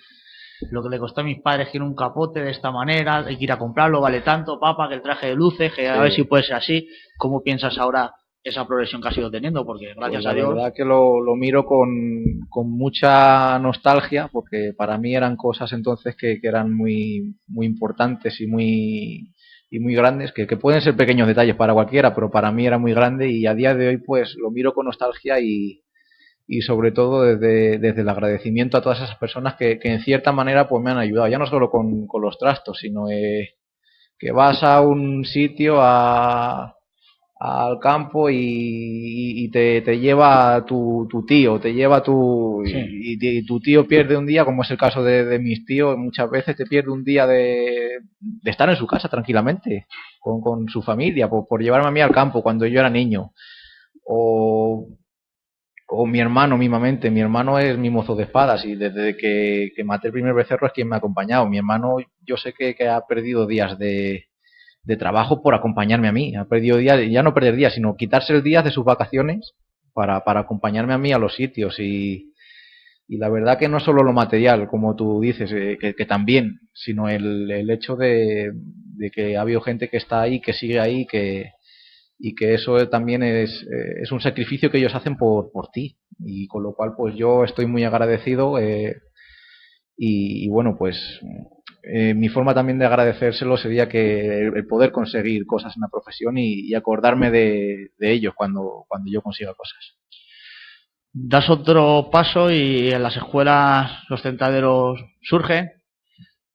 lo que le costó a mis padres quiero un capote de esta manera, hay que ir a comprarlo, vale tanto, papá, que el traje de luces, que a ver si puede ser así. ¿Cómo piensas ahora esa progresión que has ido teniendo? Porque gracias a Dios... La verdad que lo miro con mucha nostalgia, porque para mí eran cosas entonces que eran muy importantes y muy grandes, que pueden ser pequeños detalles para cualquiera, pero para mí era muy grande, y a día de hoy pues lo miro con nostalgia y sobre todo desde el agradecimiento a todas esas personas que en cierta manera pues me han ayudado, ya no solo con los trastos, sino que vas a un sitio al campo y te lleva tu tío, te lleva y tu tío pierde un día, como es el caso de mis tíos, muchas veces te pierde un día de estar en su casa tranquilamente con su familia por llevarme a mí al campo cuando yo era niño. O mi hermano mismamente, mi hermano es mi mozo de espadas, y desde que maté el primer becerro es quien me ha acompañado. Mi hermano, yo sé que ha perdido días de trabajo por acompañarme a mí, ha perdido días, ya no perder días, sino quitarse el día de sus vacaciones para acompañarme a mí a los sitios, y la verdad que no solo lo material, como tú dices, que también, sino el hecho de que ha habido gente que está ahí, que sigue ahí, y que eso también es un sacrificio que ellos hacen por ti, y con lo cual pues yo estoy muy agradecido, y bueno, pues mi forma también de agradecérselo sería que el poder conseguir cosas en la profesión y acordarme de ellos cuando yo consiga cosas. Das otro paso y en las escuelas los tentaderos surgen,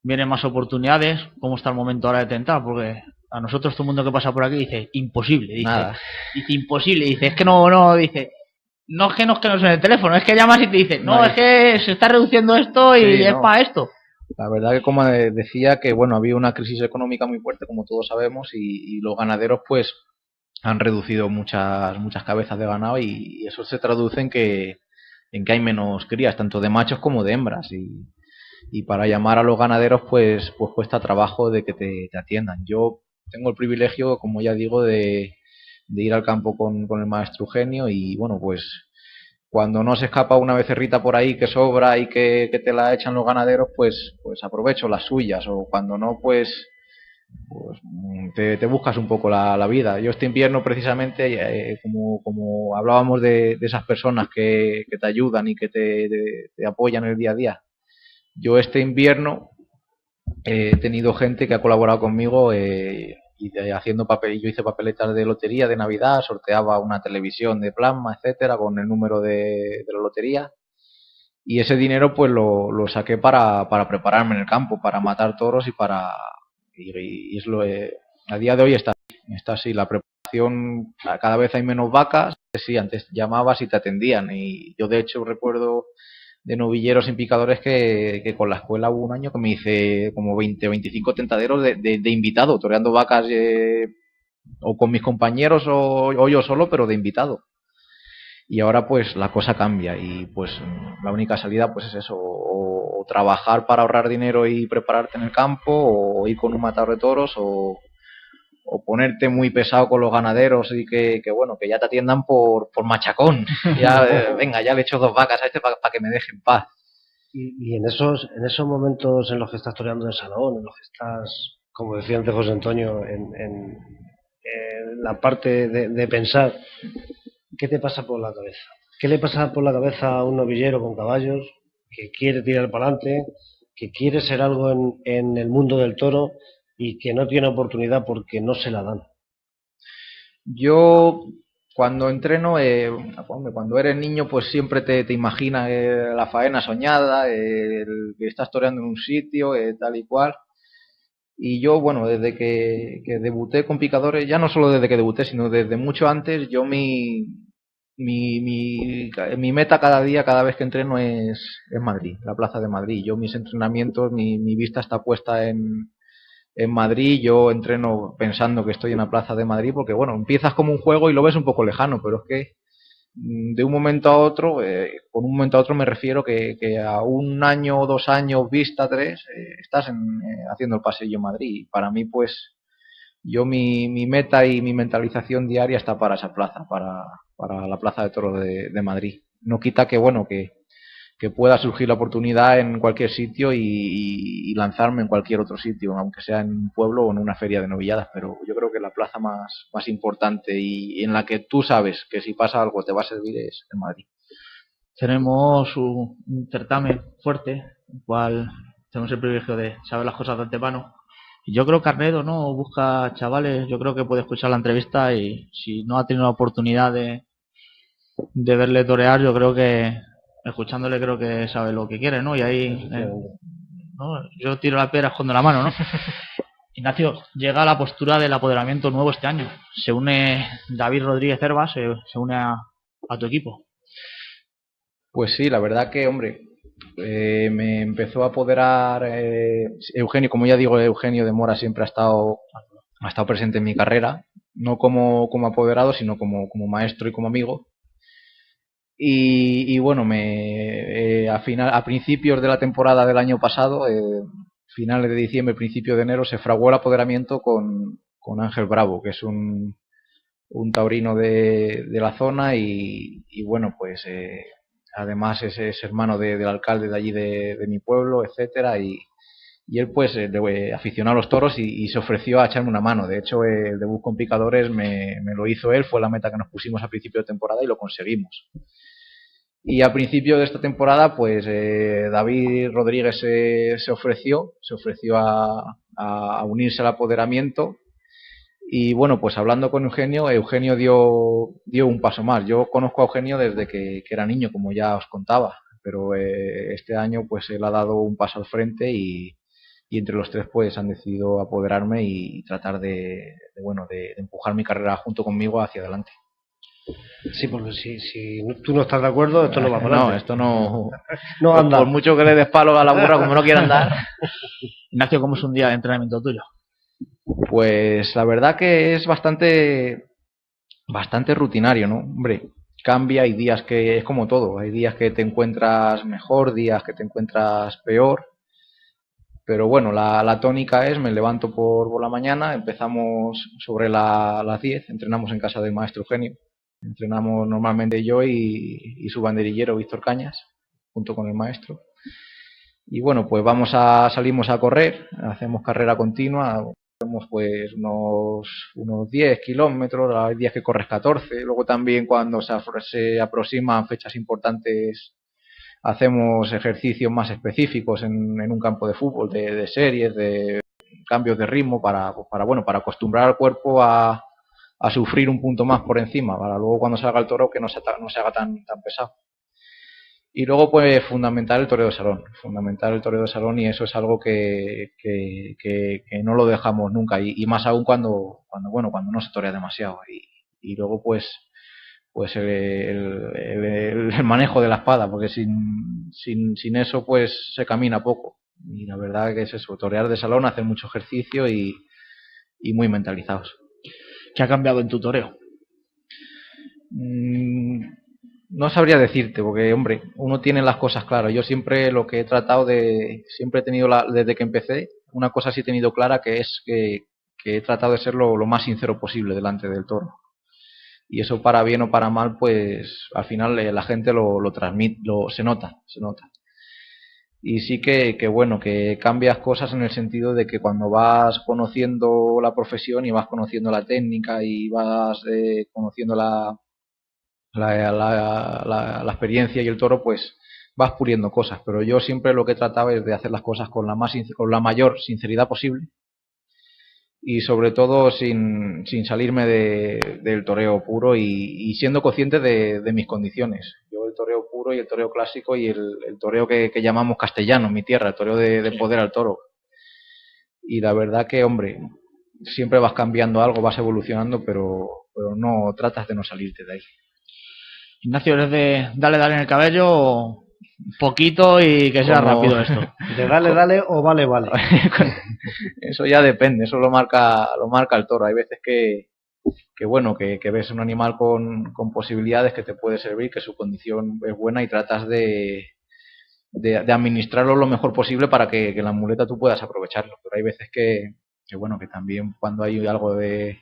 vienen más oportunidades. ¿Cómo está el momento ahora de tentar? Porque a nosotros todo el mundo que pasa por aquí dice imposible, dice imposible, dice es que no, dice no es que no suene el teléfono, es que llamas y te dicen no, es que se está reduciendo esto y es para esto. La verdad que, como decía, que bueno, había una crisis económica muy fuerte, como todos sabemos, y los ganaderos pues han reducido muchas cabezas de ganado, y eso se traduce en que hay menos crías, tanto de machos como de hembras, y para llamar a los ganaderos pues cuesta trabajo de que te atiendan. Yo tengo el privilegio, como ya digo, de ir al campo con el maestro Eugenio, y bueno, pues cuando no se escapa una becerrita por ahí que sobra y que te la echan los ganaderos, pues aprovecho las suyas, o cuando no, pues te buscas un poco la vida. Yo este invierno precisamente, como hablábamos de esas personas que te ayudan y que te apoyan el día a día, Yo este invierno he tenido gente que ha colaborado conmigo haciendo papel. Yo hice papeletas de lotería de Navidad, sorteaba una televisión de plasma, etcétera, con el número de la lotería. Y ese dinero pues lo saqué para prepararme en el campo, para matar toros y es a día de hoy está así la preparación. Cada vez hay menos vacas. Sí, antes llamabas y te atendían, y yo de hecho recuerdo de novilleros y picadores que con la escuela hubo un año que me hice como 20 o 25 tentaderos de invitado, toreando vacas, o con mis compañeros o yo solo, pero de invitado. Y ahora pues la cosa cambia, y pues la única salida pues es eso, o trabajar para ahorrar dinero y prepararte en el campo, o ir con un matador de toros, o ponerte muy pesado con los ganaderos y que bueno, que ya te atiendan por machacón. Ya, venga, ya le echo 2 vacas a este para que me deje en paz. Y en esos momentos en los que estás toreando en salón, en los que estás, como decía antes José Antonio, en la parte de pensar, ¿qué te pasa por la cabeza? ¿Qué le pasa por la cabeza a un novillero con caballos que quiere tirar para adelante, que quiere ser algo en el mundo del toro y que no tiene oportunidad porque no se la dan? Yo cuando entreno, cuando eres niño, pues siempre te imaginas la faena soñada, el que estás toreando en un sitio, tal y cual. Y yo, bueno, desde que debuté con picadores, ya no solo desde que debuté, sino desde mucho antes, yo mi meta cada día, cada vez que entreno es Madrid, la Plaza de Madrid. Yo mis entrenamientos, mi vista está puesta en Madrid. Yo entreno pensando que estoy en la Plaza de Madrid, porque bueno, empiezas como un juego y lo ves un poco lejano, pero es que de un momento a otro, con un momento a otro me refiero que a un año o 2 años vista, 3, estás haciendo el pasillo en Madrid. Y para mí pues yo mi meta y mi mentalización diaria está para esa plaza, para la Plaza de Toros de Madrid. No quita que bueno, que pueda surgir la oportunidad en cualquier sitio y lanzarme en cualquier otro sitio, aunque sea en un pueblo o en una feria de novilladas, pero yo creo que la plaza más importante y en la que tú sabes que si pasa algo te va a servir es en Madrid. Tenemos un certamen fuerte, el cual tenemos el privilegio de saber las cosas de antemano. Y yo creo que Arnedo, ¿no?, busca chavales. Yo creo que puede escuchar la entrevista, y si no ha tenido la oportunidad de verle torear, yo creo que escuchándole creo que sabe lo que quiere, ¿no? Y ahí, ¿no?, yo tiro la piedra, escondo la mano, ¿no? Ignacio, llega la postura del apoderamiento nuevo este año. Se une David Rodríguez Hervas, se une a tu equipo. Pues sí, la verdad que, hombre, me empezó a apoderar Eugenio. Como ya digo, Eugenio de Mora siempre ha estado presente en mi carrera, no como apoderado, sino como maestro y como amigo. Y bueno, a principios de la temporada del año pasado, finales de diciembre, principio de enero, se fraguó el apoderamiento con Ángel Bravo, que es un taurino de la zona, y bueno, pues además es hermano del alcalde de allí de mi pueblo, etcétera, y él pues aficionó a los toros y se ofreció a echarme una mano. De hecho, el debut con picadores me lo hizo él, fue la meta que nos pusimos a principio de temporada y lo conseguimos. Y a principio de esta temporada, pues David Rodríguez se ofreció a unirse al apoderamiento. Y bueno, pues hablando con Eugenio dio un paso más. Yo conozco a Eugenio desde que era niño, como ya os contaba, pero este año pues él ha dado un paso al frente, y entre los tres pues han decidido apoderarme y tratar de empujar mi carrera junto conmigo hacia adelante. Sí, porque si tú no estás de acuerdo, esto no va para adelante. No, esto no, no anda. Por mucho que le des palo a la burra, como no quiera andar. Ignacio, ¿cómo es un día de entrenamiento tuyo? Pues la verdad que es bastante rutinario, ¿no? Hombre, cambia, hay días que es como todo, hay días que te encuentras mejor, días que te encuentras peor, pero bueno, la tónica es: me levanto por la mañana, empezamos sobre las 10, entrenamos en casa del maestro Eugenio, entrenamos normalmente yo y su banderillero Víctor Cañas, junto con el maestro. Y bueno, pues salimos a correr, hacemos carrera continua, hacemos pues unos 10 kilómetros, hay días que corres 14, luego también cuando se aproximan fechas importantes hacemos ejercicios más específicos en un campo de fútbol, de series, de cambios de ritmo para acostumbrar al cuerpo a sufrir un punto más por encima, para luego cuando salga el toro que no se haga tan pesado. Y luego, pues, fundamental el toreo de salón, y eso es algo que no lo dejamos nunca, y más aún cuando no se torea demasiado. Y luego, pues el manejo de la espada, porque sin eso, pues, se camina poco. Y la verdad que es eso, torear de salón, hacer mucho ejercicio y muy mentalizados. ¿Qué ha cambiado en tu toreo? No sabría decirte, porque, hombre, uno tiene las cosas claras. Yo siempre lo que he tratado siempre he tenido, desde que empecé, una cosa sí he tenido clara, que es que he tratado de ser lo más sincero posible delante del toro. Y eso, para bien o para mal, pues al final la gente lo transmite, se nota. Y sí que cambias cosas en el sentido de que cuando vas conociendo la profesión y vas conociendo la técnica y vas conociendo la experiencia y el toro, pues vas puliendo cosas. Pero yo siempre lo que trataba es de hacer las cosas con la mayor sinceridad posible, y sobre todo sin salirme del toreo puro, y siendo consciente de mis condiciones. Yo el toreo puro y el toreo clásico y el toreo que llamamos castellano en mi tierra, el toreo de poder al toro. Y la verdad que, hombre, siempre vas cambiando algo, vas evolucionando, pero no tratas de no salirte de ahí. Ignacio, ¿eres de dale en el cabello? Poquito y que sea rápido esto. ¿De dale o vale? Eso ya depende, eso lo marca el toro. Hay veces que ves un animal con posibilidades, que te puede servir, que su condición es buena, y tratas de administrarlo lo mejor posible para que la muleta tú puedas aprovecharlo. Pero hay veces que también, cuando hay algo de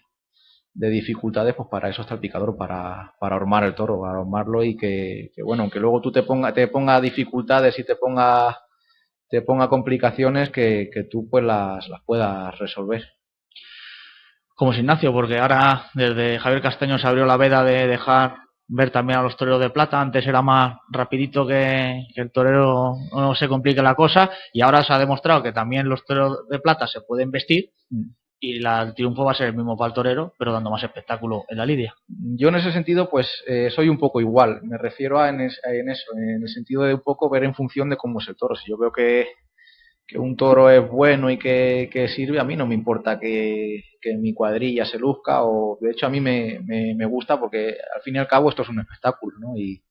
dificultades, pues para eso está el picador, para ahormar el toro, para ahormarlo, y que luego tú te ponga dificultades y te ponga complicaciones, que tú pues las puedas resolver. Como es Ignacio, porque ahora desde Javier Castaño se abrió la veda de dejar ver también a los toreros de plata. Antes era más rapidito que el torero no se complique la cosa, y ahora se ha demostrado que también los toreros de plata se pueden vestir, y el triunfo va a ser el mismo para el torero, pero dando más espectáculo en la lidia. Yo en ese sentido, pues soy un poco igual. Me refiero en el sentido de un poco ver en función de cómo es el toro. Si yo veo que un toro es bueno y que sirve, a mí no me importa que mi cuadrilla se luzca, o de hecho a mí me gusta, porque al fin y al cabo esto es un espectáculo, ¿no? Y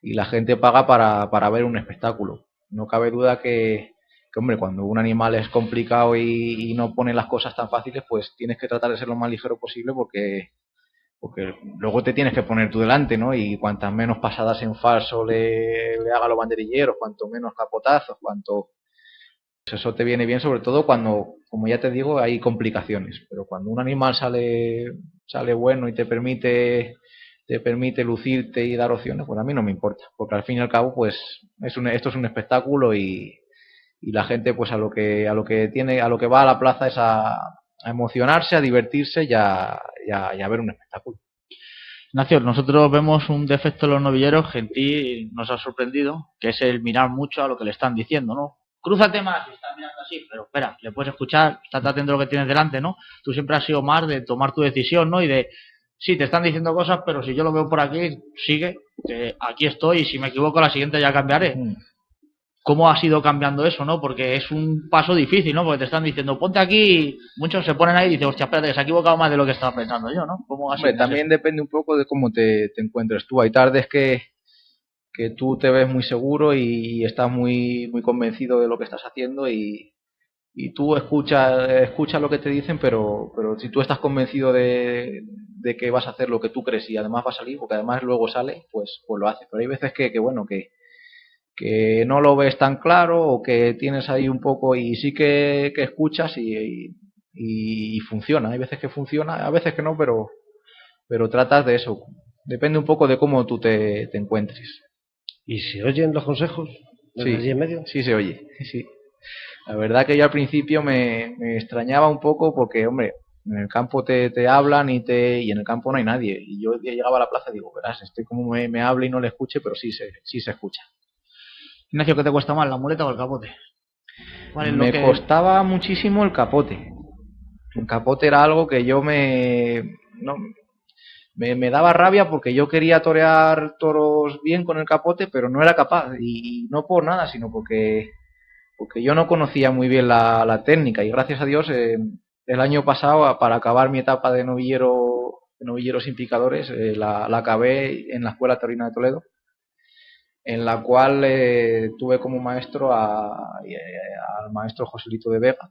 la gente paga para ver un espectáculo. No cabe duda que hombre, cuando un animal es complicado y no pone las cosas tan fáciles, pues tienes que tratar de ser lo más ligero posible, porque luego te tienes que poner tú delante, ¿no? Y cuantas menos pasadas en falso le haga a los banderilleros, cuanto menos capotazos, pues eso te viene bien, sobre todo cuando, como ya te digo, hay complicaciones. Pero cuando un animal sale bueno y te permite lucirte y dar opciones, pues a mí no me importa, porque al fin y al cabo, pues esto es un espectáculo, y la gente, pues a lo que va a la plaza es a emocionarse, a divertirse y a ver un espectáculo. Ignacio, nosotros vemos un defecto en los novilleros que en ti nos ha sorprendido, que es el mirar mucho a lo que le están diciendo, ¿no? Crúzate más, y estás mirando así, pero espera, le puedes escuchar, estás atento a lo que tienes delante, ¿no? Tú siempre has sido más de tomar tu decisión, ¿no? Y de, sí, te están diciendo cosas, pero si yo lo veo por aquí, sigue, que aquí estoy, y si me equivoco la siguiente ya cambiaré. ¿Cómo has ido cambiando eso, no? Porque es un paso difícil, ¿no? Porque te están diciendo, ponte aquí, y muchos se ponen ahí y dicen, hostia, espérate, que se ha equivocado más de lo que estaba pensando yo, ¿no? ¿Cómo has ido? También depende un poco de cómo te encuentres tú. Hay tardes que tú te ves muy seguro y estás muy convencido de lo que estás haciendo, y tú escucha lo que te dicen, pero si tú estás convencido de que vas a hacer lo que tú crees y además va a salir, porque además luego sale, pues lo haces. Pero hay veces que no lo ves tan claro, o que tienes ahí un poco, y sí que escuchas y funciona. Hay veces que funciona, a veces que no, pero tratas de eso. Depende un poco de cómo tú te encuentres. ¿Y se oyen los consejos desde allí en medio? Sí, se oye, sí. La verdad que yo al principio me extrañaba un poco, porque, hombre, en el campo te hablan y en el campo no hay nadie. Y yo llegaba a la plaza y digo, verás, estoy como me habla y no le escuche, pero sí se escucha. Ignacio, ¿qué te cuesta más, la muleta o el capote? ¿Cuál es lo Me que...? costaba muchísimo el capote. El capote era algo que yo no, me daba rabia porque yo quería torear toros bien con el capote, pero no era capaz. Y no por nada, sino porque yo no conocía muy bien la técnica. Y gracias a Dios, el año pasado, para acabar mi etapa de novillero sin picadores, la acabé en la Escuela Taurina de Toledo, en la cual tuve como maestro al maestro Joselito de Vega.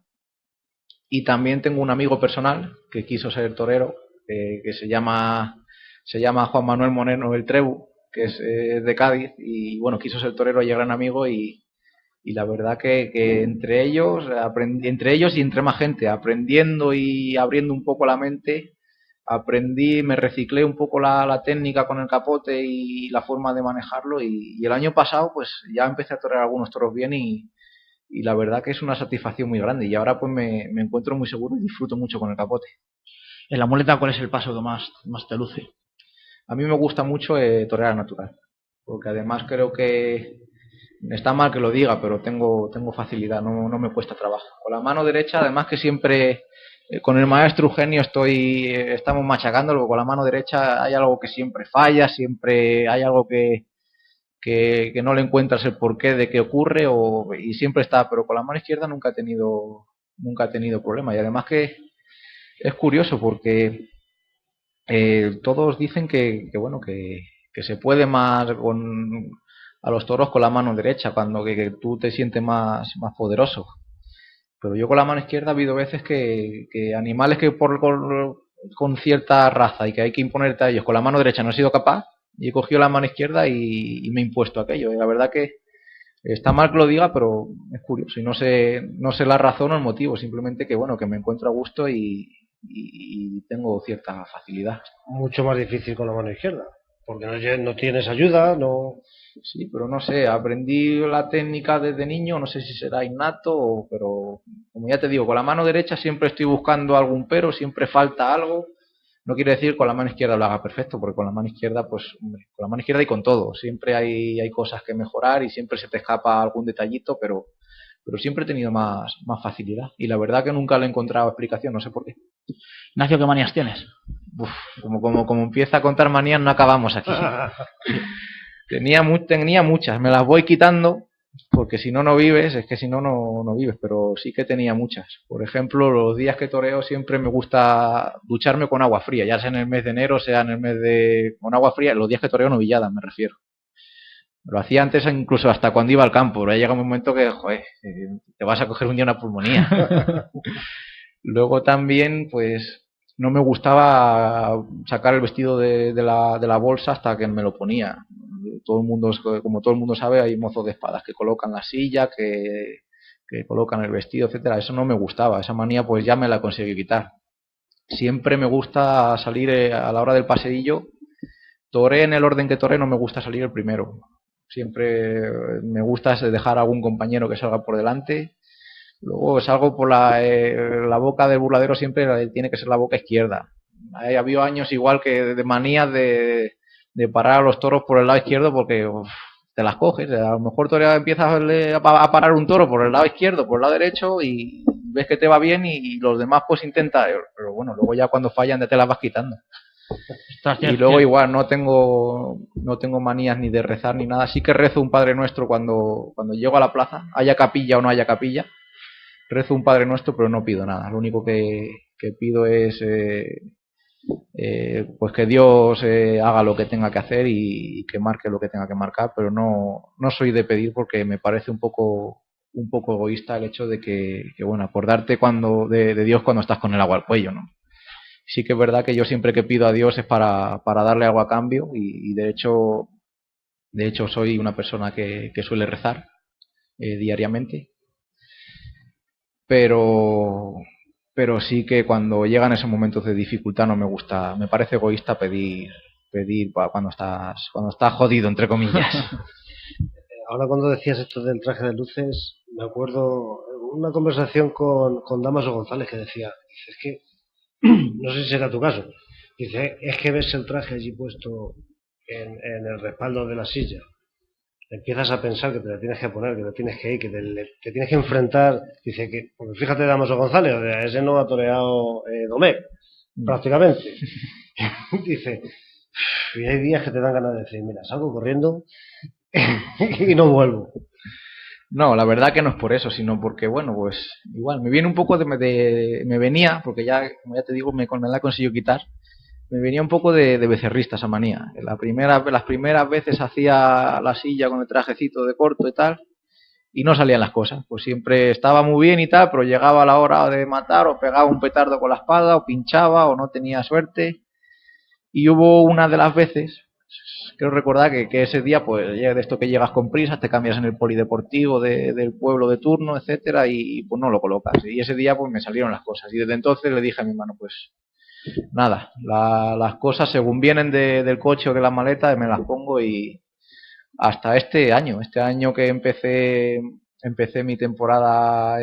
Y también tengo un amigo personal que quiso ser torero, que se llama Juan Manuel Moreno del Trebu, que es de Cádiz, y bueno, quiso ser torero y es gran amigo, y la verdad que entre ellos y entre más gente, aprendiendo y abriendo un poco la mente, me reciclé un poco la técnica con el capote y la forma de manejarlo, y el año pasado pues ya empecé a torear algunos toros bien, y la verdad que es una satisfacción muy grande, y ahora pues me encuentro muy seguro y disfruto mucho con el capote. En la muleta, ¿cuál es el paso que más te luce? A mí me gusta mucho torear natural, porque además creo que está mal que lo diga, pero tengo facilidad, no me cuesta trabajo. Con la mano derecha, además que siempre con el maestro Eugenio estamos machacándolo, con la mano derecha hay algo que siempre falla, siempre hay algo que no le encuentras el porqué de qué ocurre, y siempre está, pero con la mano izquierda nunca he tenido problema. Y además que es curioso porque todos dicen bueno, que se puede más a los toros con la mano derecha, cuando que tú te sientes más poderoso. Pero yo con la mano izquierda ha habido veces que animales que con cierta raza y que hay que imponerte a ellos con la mano derecha no he sido capaz, y he cogido la mano izquierda y me he impuesto aquello. Y la verdad que está mal que lo diga, pero es curioso y no sé la razón o el motivo, simplemente que bueno, que me encuentro a gusto y tengo cierta facilidad. Mucho más difícil con la mano izquierda, porque no tienes ayuda, no... Sí, pero no sé, aprendí la técnica desde niño, no sé si será innato, pero como ya te digo, con la mano derecha siempre estoy buscando algún pero, siempre falta algo. No quiere decir que con la mano izquierda lo haga perfecto, porque con la mano izquierda, pues, hombre, con la mano izquierda y con todo, siempre hay cosas que mejorar y siempre se te escapa algún detallito, pero siempre he tenido más facilidad. Y la verdad que nunca le he encontrado explicación, no sé por qué. Ignacio, ¿qué manías tienes? Uf, como empieza a contar manías, no acabamos aquí. Tenía muchas, me las voy quitando, porque si no vives, es que si no vives, pero sí que tenía muchas. Por ejemplo, los días que toreo siempre me gusta ducharme con agua fría, ya sea en el mes de enero, sea en el mes con agua fría, los días que toreo novilladas me refiero. Lo hacía antes incluso hasta cuando iba al campo, pero ahí llega un momento que, joder, te vas a coger un día una pulmonía. Luego también, pues, no me gustaba sacar el vestido de la bolsa hasta que me lo ponía. Como todo el mundo sabe, hay mozos de espadas que colocan la silla, que colocan el vestido, etcétera. Eso no me gustaba, esa manía pues ya me la conseguí quitar. Siempre me gusta salir a la hora del paseillo. Toré en el orden que toré, no me gusta salir el primero. Siempre me gusta dejar a algún compañero que salga por delante. Luego salgo por la boca del burladero, siempre tiene que ser la boca izquierda. Ha habido años igual que de manías de parar a los toros por el lado izquierdo, porque te las coges. A lo mejor tú empiezas a parar un toro por el lado izquierdo, por el lado derecho, y ves que te va bien, y los demás pues intentan, pero bueno, luego ya cuando fallan ya te las vas quitando. Y luego igual no tengo manías ni de rezar ni nada. Sí que rezo un Padre Nuestro cuando llego a la plaza, haya capilla o no haya capilla. Rezo un Padre Nuestro, pero no pido nada. Lo único que pido es pues que Dios haga lo que tenga que hacer y que marque lo que tenga que marcar, pero no soy de pedir, porque me parece un poco egoísta el hecho de que bueno, acordarte de Dios cuando estás con el agua al cuello, ¿no? Sí que es verdad que yo siempre que pido a Dios es para darle algo a cambio, y de hecho soy una persona que suele rezar diariamente, pero sí que cuando llegan esos momentos de dificultad no me gusta, me parece egoísta pedir cuando estás jodido, entre comillas. Ahora, cuando decías esto del traje de luces, me acuerdo una conversación con Damaso González, que decía, es que no sé si será tu caso, dice, es que ves el traje allí puesto en el respaldo de la silla, empiezas a pensar que te la tienes que poner, que te tienes que ir, que te tienes que enfrentar. Dice que, porque fíjate, Damaso González, o sea, ese no ha toreado Domecq, prácticamente. Dice, y hay días que te dan ganas de decir, mira, salgo corriendo y no vuelvo. No, la verdad que no es por eso, sino porque, bueno, pues igual, me viene un poco me venía, porque ya, como ya te digo, me la he conseguido quitar, me venía un poco de becerrista esa manía. Las primeras veces hacía la silla con el trajecito de corto y tal, y no salían las cosas. Pues siempre estaba muy bien y tal, pero llegaba a la hora de matar, o pegaba un petardo con la espada, o pinchaba, o no tenía suerte. Y hubo una de las veces, creo recordar que ese día, pues de esto que llegas con prisas, te cambias en el polideportivo del pueblo de turno, etcétera, y pues no lo colocas. Y ese día pues me salieron las cosas. Y desde entonces le dije a mi hermano, pues nada, las cosas según vienen del coche o de la maleta, me las pongo y hasta este año que empecé mi temporada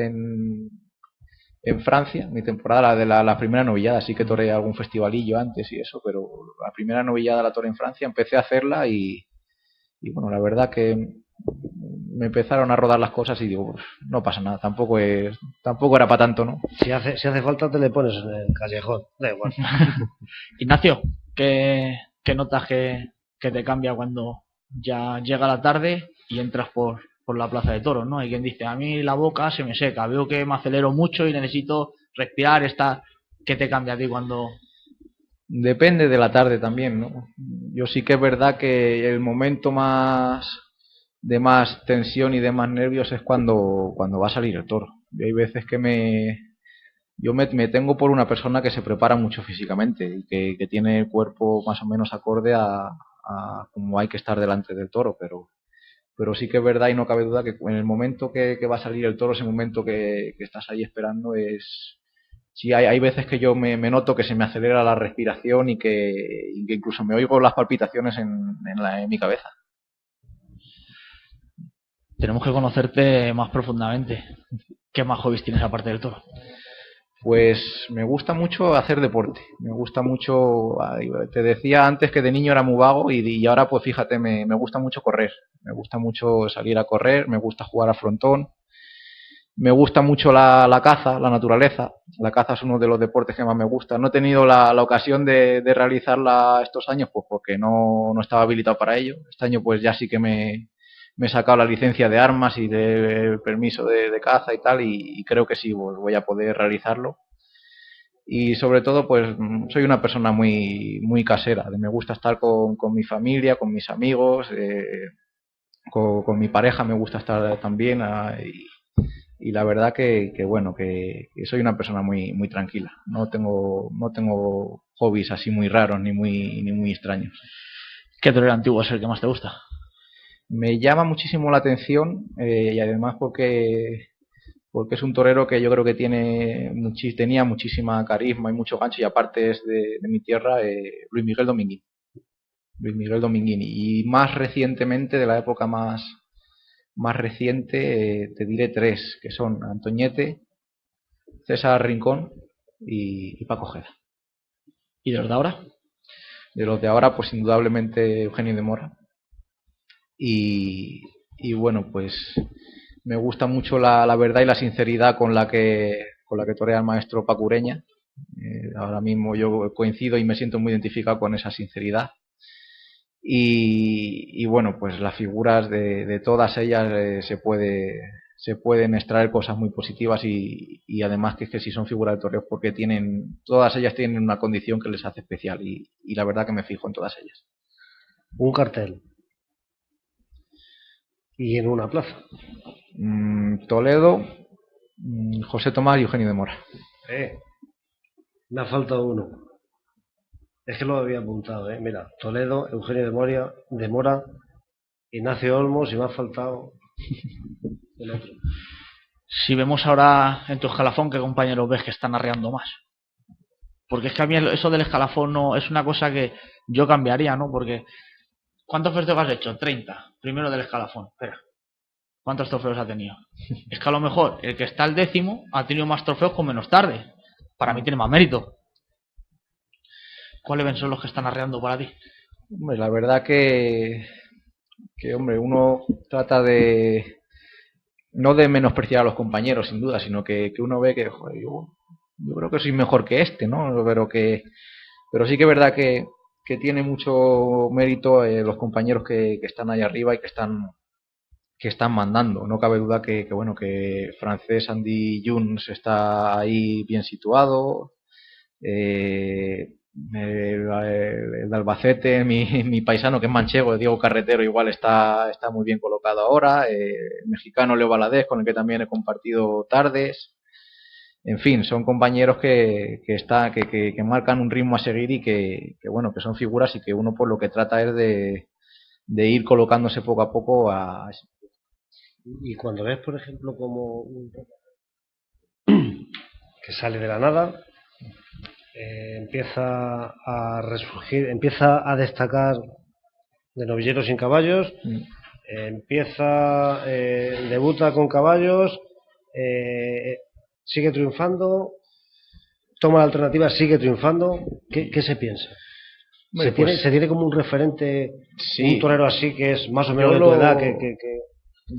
en Francia, mi temporada de la primera novillada, sí que toreé algún festivalillo antes y eso, pero la primera novillada la toré en Francia, empecé a hacerla y bueno, la verdad que me empezaron a rodar las cosas y digo, pues, no pasa nada, tampoco era para tanto, ¿no? Si hace falta te le pones en el callejón, da igual. Ignacio, ¿qué notas que te cambia cuando ya llega la tarde y entras por la plaza de toros, ¿no? Hay quien dice, a mí la boca se me seca, veo que me acelero mucho y necesito respirar, estar. ¿Qué te cambia a ti cuando...? Depende de la tarde también, ¿no? Yo sí que es verdad que el momento de más tensión y de más nervios es cuando va a salir el toro. Y hay veces que me tengo por una persona que se prepara mucho físicamente y que tiene el cuerpo más o menos acorde a cómo hay que estar delante del toro, pero sí que es verdad y no cabe duda que en el momento que va a salir el toro, ese momento que estás ahí esperando es... Sí, hay veces que yo me noto que se me acelera la respiración y que incluso me oigo las palpitaciones en mi cabeza. Tenemos que conocerte más profundamente. ¿Qué más hobbies tienes aparte del toro? Pues me gusta mucho hacer deporte, me gusta mucho, te decía antes que de niño era muy vago y ahora pues fíjate, me gusta mucho correr, me gusta mucho salir a correr, me gusta jugar a frontón, me gusta mucho la caza, la naturaleza, la caza es uno de los deportes que más me gusta, no he tenido la ocasión de realizarla estos años pues porque no estaba habilitado para ello, este año pues ya sí que me he sacado la licencia de armas y de permiso de caza y tal y creo que sí, pues voy a poder realizarlo. Y sobre todo, pues soy una persona muy casera, me gusta estar con mi familia, con mis amigos, con mi pareja me gusta estar también y la verdad bueno, que soy una persona muy tranquila, no tengo hobbies así muy raros ni muy extraños. ¿Qué torero antiguo es el que más te gusta? Me llama muchísimo la atención y además porque es un torero que yo creo que tenía muchísima carisma y mucho gancho y aparte es de mi tierra, Luis Miguel Dominguín. Luis Miguel Dominguini. Y más recientemente, de la época más reciente, te diré tres, que son Antoñete, César Rincón y Paco Ojeda. ¿Y de los de ahora? De los de ahora, pues indudablemente Eugenio de Mora. Y bueno, pues me gusta mucho la verdad y la sinceridad con la que torea el maestro Paco Ureña. Ahora mismo yo coincido y me siento muy identificado con esa sinceridad. Y bueno, pues las figuras de todas ellas se pueden extraer cosas muy positivas y además que si son figuras de toreros porque todas ellas tienen una condición que les hace especial y la verdad que me fijo en todas ellas. Un cartel. Y en una plaza. Toledo, José Tomás y Eugenio de Mora. Me ha faltado uno. Es que lo había apuntado, Mira, Toledo, Eugenio de Mora, Ignacio Olmos y me ha faltado el otro. Si vemos ahora en tu escalafón, ¿qué compañeros ves que están arreando más? Porque es que a mí eso del escalafón no es una cosa que yo cambiaría, ¿no? Porque ¿cuántos festejos has hecho? 30. Primero del escalafón. Espera. ¿Cuántos trofeos ha tenido? Es que a lo mejor el que está al 10º ha tenido más trofeos con menos tarde. Para mí tiene más mérito. ¿Cuáles ven son los que están arreando para ti? Hombre, la verdad que que hombre, uno trata de no de menospreciar a los compañeros sin duda, sino que uno ve que joder, yo creo que soy mejor que este, ¿no? Pero sí que es verdad que tiene mucho mérito los compañeros que están ahí arriba y que están mandando. No cabe duda que bueno, que francés Andy Jones está ahí bien situado. El de Albacete, mi paisano que es manchego, Diego Carretero, igual está muy bien colocado ahora. El mexicano Leo Valadez, con el que también he compartido tardes. En fin, son compañeros que marcan un ritmo a seguir y bueno, que son figuras y que uno por lo que trata es de ir colocándose poco a poco a... Y cuando ves, por ejemplo, como un que sale de la nada, empieza a resurgir, empieza a destacar de novilleros sin caballos, debuta con caballos, sigue triunfando, toma la alternativa, sigue triunfando. ¿Qué se piensa? ¿Se tiene como un referente, sí, un torero así que es más o menos de tu edad?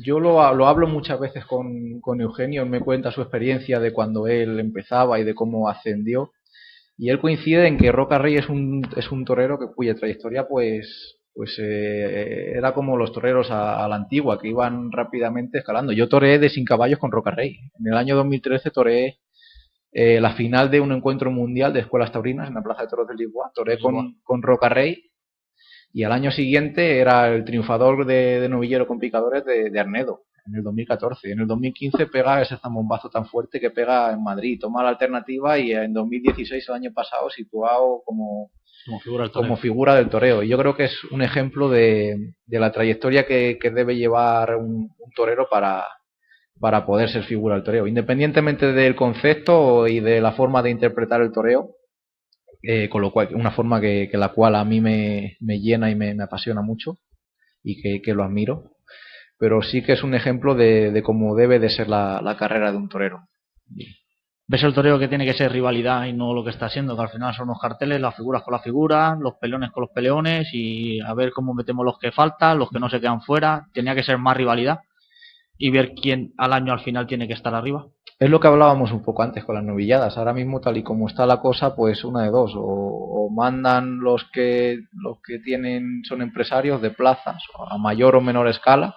Yo lo hablo muchas veces con Eugenio, él me cuenta su experiencia de cuando él empezaba y de cómo ascendió, y él coincide en que Roca Rey es un torero cuya trayectoria pues era como los toreros a la antigua, que iban rápidamente escalando. Yo toreé de sin caballos con Roca Rey. En el año 2013 toreé la final de un encuentro mundial de escuelas taurinas en la Plaza de Toros de Lisboa. Toreé con Roca Rey, y al año siguiente era el triunfador de novillero con picadores de Arnedo, en el 2014. En el 2015 pega ese zambombazo tan fuerte que pega en Madrid, toma la alternativa, y en 2016, el año pasado, situado como figura del toreo. Y yo creo que es un ejemplo de la trayectoria que debe llevar un torero para poder ser figura del toreo, independientemente del concepto y de la forma de interpretar el toreo. Con lo cual, una forma la cual a mí me llena y me apasiona mucho, y que lo admiro, pero sí que es un ejemplo de cómo debe de ser la carrera de un torero. Ves el toreo que tiene que ser rivalidad y no lo que está siendo, que al final son los carteles, las figuras con las figuras, los peleones con los peleones, y a ver cómo metemos los que faltan, los que no se quedan fuera. Tenía que ser más rivalidad y ver quién al año al final tiene que estar arriba. Es lo que hablábamos un poco antes con las novilladas. Ahora mismo, tal y como está la cosa, pues una de dos: o mandan los que son empresarios de plazas a mayor o menor escala,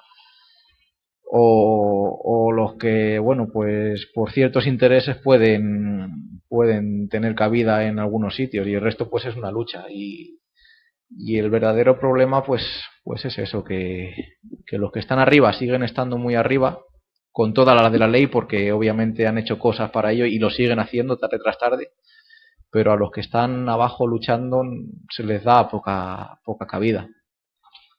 o los que, bueno, pues por ciertos intereses pueden tener cabida en algunos sitios, y el resto pues es una lucha. Y el verdadero problema pues es eso, que los que están arriba siguen estando muy arriba, con todas las de la ley, porque obviamente han hecho cosas para ello y lo siguen haciendo tarde tras tarde, pero a los que están abajo luchando se les da poca cabida.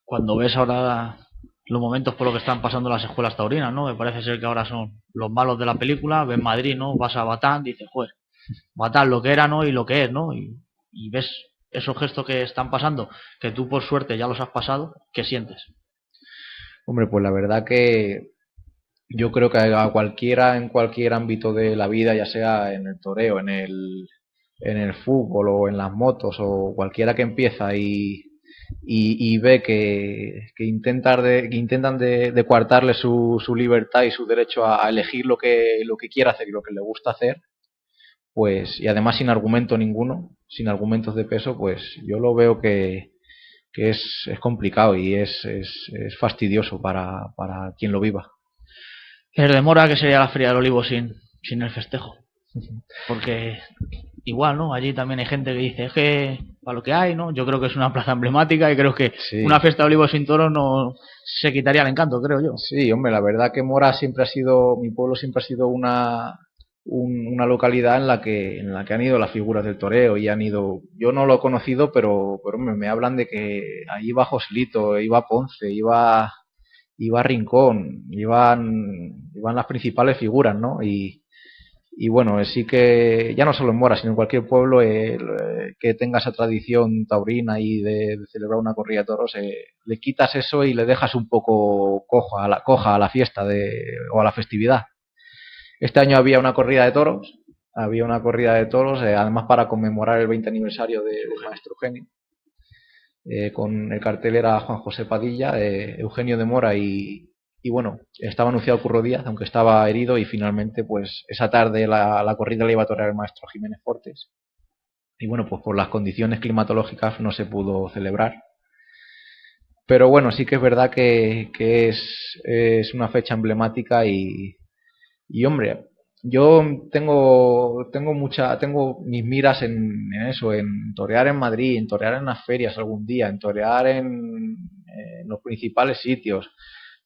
Cuando ves ahora los momentos por lo que están pasando las escuelas taurinas, ¿no? Me parece ser que ahora son los malos de la película. Ves Madrid, ¿no? Vas a Batán, dices, joder, Batán lo que era, ¿no? Y lo que es, ¿no? Y ves esos gestos que están pasando, que tú por suerte ya los has pasado. ¿Qué sientes? Hombre, pues la verdad que yo creo que a cualquiera, en cualquier ámbito de la vida, ya sea en el toreo, en el fútbol o en las motos, o cualquiera que empieza y ve que intentan de coartarle su libertad y su derecho a elegir lo que quiera hacer y lo que le gusta hacer, pues, y además sin argumento ninguno, sin argumentos de peso, pues yo lo veo que es complicado y es fastidioso para quien lo viva. Es de Mora, que sería la Feria del Olivo sin el festejo. Porque igual, ¿no? Allí también hay gente que dice, es que para lo que hay, ¿no? Yo creo que es una plaza emblemática y creo que sí, una fiesta de Olivo sin toros no se quitaría el encanto, creo yo. Sí, hombre, la verdad que Mora mi pueblo siempre ha sido una localidad en la que han ido las figuras del toreo, y han ido, yo no lo he conocido, pero me hablan de que ahí iba Joselito, iba Ponce, iba Rincón, iban las principales figuras, ¿no? Y bueno, sí que ya no solo en Mora, sino en cualquier pueblo que tenga esa tradición taurina y de celebrar una corrida de toros, le quitas eso y le dejas un poco coja a la fiesta o a la festividad. Este año había una corrida de toros, además para conmemorar el 20 aniversario del maestro Eugenio. con el cartel era Juan José Padilla, Eugenio de Mora y bueno, estaba anunciado Curro Díaz, aunque estaba herido, y finalmente pues esa tarde la corrida la iba a torear el maestro Jiménez Fortes. Y bueno, pues por las condiciones climatológicas no se pudo celebrar. Pero bueno, sí que es verdad que es una fecha emblemática y hombre, yo tengo mis miras en eso, en torear en Madrid, en torear en las ferias algún día, en torear en los principales sitios,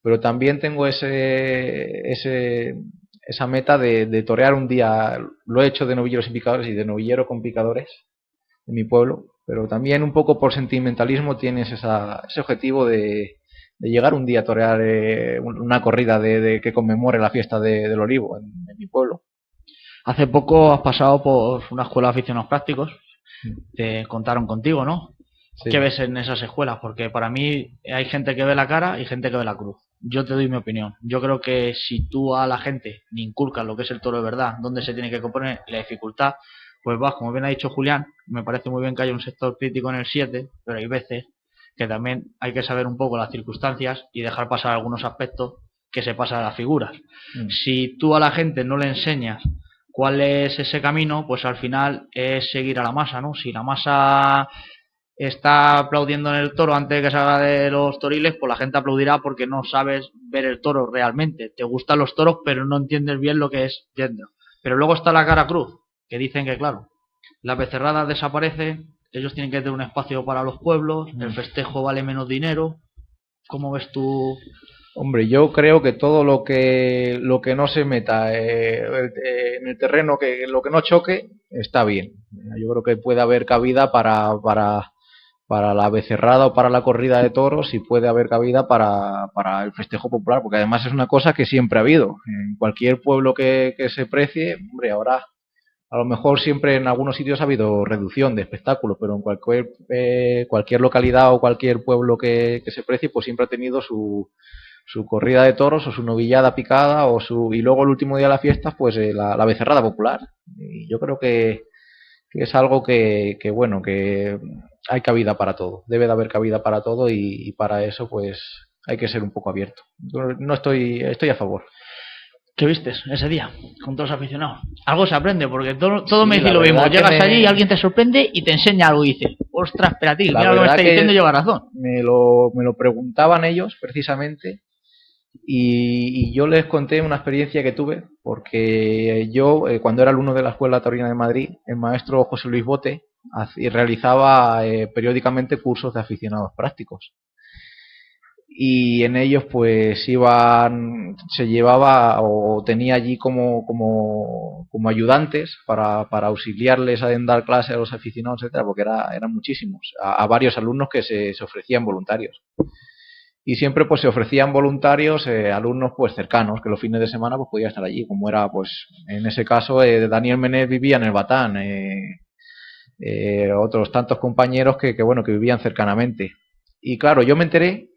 pero también tengo esa meta de torear un día. Lo he hecho de novilleros y picadores y de novillero con picadores en mi pueblo, pero también un poco por sentimentalismo tienes ese objetivo de llegar un día a torear una corrida que conmemore la fiesta del olivo en mi pueblo. Hace poco has pasado por una escuela de aficionados prácticos, te contaron contigo, ¿no? Sí. ¿Qué ves en esas escuelas? Porque para mí hay gente que ve la cara y gente que ve la cruz. Yo te doy mi opinión. Yo creo que si tú a la gente le inculcas lo que es el toro de verdad, dónde se tiene que componer, la dificultad, pues vas, como bien ha dicho Julián, me parece muy bien que haya un sector crítico en el 7, pero hay veces que también hay que saber un poco las circunstancias y dejar pasar algunos aspectos que se pasan a las figuras. Si tú a la gente no le enseñas cuál es ese camino, pues al final es seguir a la masa, ¿no? Si la masa está aplaudiendo en el toro antes de que salga de los toriles, pues la gente aplaudirá porque no sabes ver el toro realmente. Te gustan los toros, pero no entiendes bien lo que es dentro. Pero luego está la cara cruz, que dicen que, claro, las becerradas desaparecen, ellos tienen que tener un espacio para los pueblos, el festejo vale menos dinero. ¿Cómo ves tú? Hombre, yo creo que todo lo que no se meta en el terreno, que lo que no choque, está bien. Yo creo que puede haber cabida para la becerrada o para la corrida de toros, y puede haber cabida para el festejo popular, porque además es una cosa que siempre ha habido. En cualquier pueblo que se precie, hombre, ahora a lo mejor siempre en algunos sitios ha habido reducción de espectáculos, pero en cualquier localidad o cualquier pueblo que se precie, pues siempre ha tenido su corrida de toros o su novillada picada y luego el último día de la fiesta pues la becerrada popular. Y yo creo que es algo que bueno, que hay cabida para todo, debe de haber cabida para todo, y para eso pues hay que ser un poco abierto. No estoy a favor. ¿Qué vistes ese día con todos los aficionados? Algo se aprende, porque todo me dice lo mismo. Llegas allí y alguien te sorprende y te enseña algo y dices, ostras, espera, tío, mira lo que me está diciendo y lleva razón. Me lo preguntaban ellos precisamente, y yo les conté una experiencia que tuve, porque yo, cuando era alumno de la Escuela Taurina de Madrid, el maestro José Luis Bote realizaba periódicamente cursos de aficionados prácticos. Y en ellos pues se llevaba o tenía allí como ayudantes para auxiliarles a dar clase a los aficionados, etcétera, porque eran muchísimos, a varios alumnos que se ofrecían voluntarios. Y siempre pues se ofrecían voluntarios, alumnos pues cercanos, que los fines de semana pues podían estar allí, como era pues en ese caso Daniel Menet vivía en el Batán, otros tantos compañeros que vivían cercanamente. Y claro, yo me enteré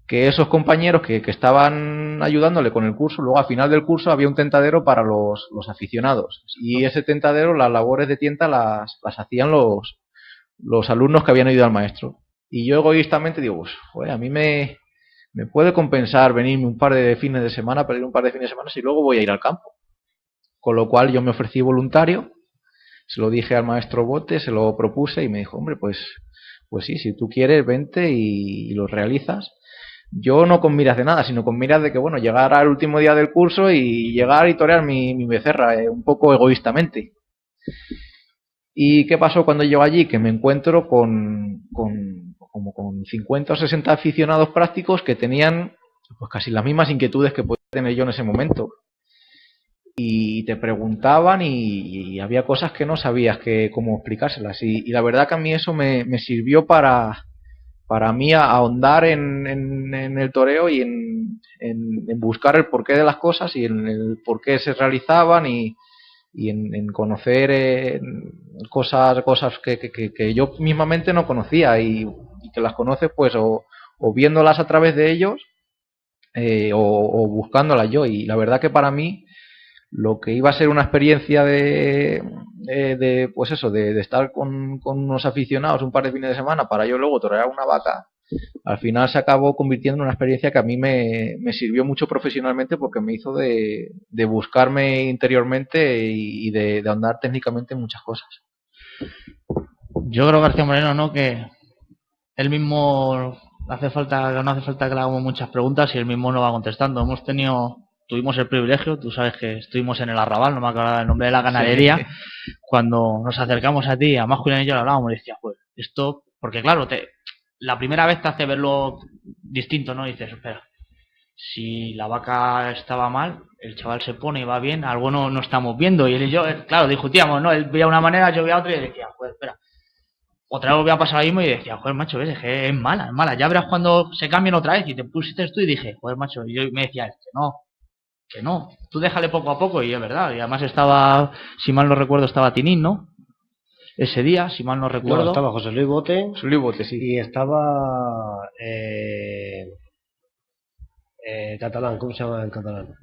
que esos compañeros que estaban ayudándole con el curso, luego al final del curso había un tentadero para los aficionados, y ese tentadero, las labores de tienta las hacían los alumnos que habían ido al maestro. Y yo egoístamente digo, pues, joder, a mí me puede compensar venirme un par de fines de semana, perder un par de fines de semana, si luego voy a ir al campo. Con lo cual yo me ofrecí voluntario, se lo dije al maestro Bote, se lo propuse y me dijo, hombre, pues sí, si tú quieres, vente y lo realizas. Yo no con miras de nada, sino con miras de que, bueno, llegar al último día del curso y llegar y torear mi becerra, un poco egoístamente. ¿Y qué pasó cuando llego allí? Que me encuentro con 50 o 60 aficionados prácticos que tenían pues casi las mismas inquietudes que podía tener yo en ese momento. Y te preguntaban y había cosas que no sabías cómo explicárselas. Y la verdad que a mí eso me sirvió para mí ahondar en el toreo y en buscar el porqué de las cosas y en el por qué se realizaban y en conocer cosas que yo mismamente no conocía y que las conoces pues o viéndolas a través de ellos o buscándolas yo. Y la verdad que para mí lo que iba a ser una experiencia de pues eso, de estar con unos aficionados un par de fines de semana para yo luego torear una vaca, al final se acabó convirtiendo en una experiencia que a mí me sirvió mucho profesionalmente, porque me hizo de buscarme interiormente y de ahondar técnicamente en muchas cosas. Yo creo, García Moreno, ¿no?, que él mismo no hace falta que le hagamos muchas preguntas y él mismo no va contestando. Tuvimos el privilegio, tú sabes que estuvimos en el Arrabal, no me acuerdo el nombre de la ganadería, sí. Cuando nos acercamos a ti, además Julián y yo lo hablábamos y decía, pues esto, porque claro, la primera vez te hace verlo distinto, ¿no? Y dices, espera, si la vaca estaba mal, el chaval se pone y va bien, algo no estamos viendo. Y él y yo, claro, discutíamos, ¿no? Él veía una manera, yo veía otra y decía, pues espera, otra vez volvía a pasar lo mismo y decía, joder, macho, ves, es que es mala, ya verás cuando se cambien otra vez. Y te pusiste tú y dije, joder, macho, y yo me decía, que no, tú déjale poco a poco. Y es verdad, y además estaba, si mal no recuerdo, estaba Tinín, ¿no? Ese día, si mal no recuerdo. No, estaba José Luis Bote. José Luis Bote, sí. Y estaba catalán, ¿cómo se llama el catalán?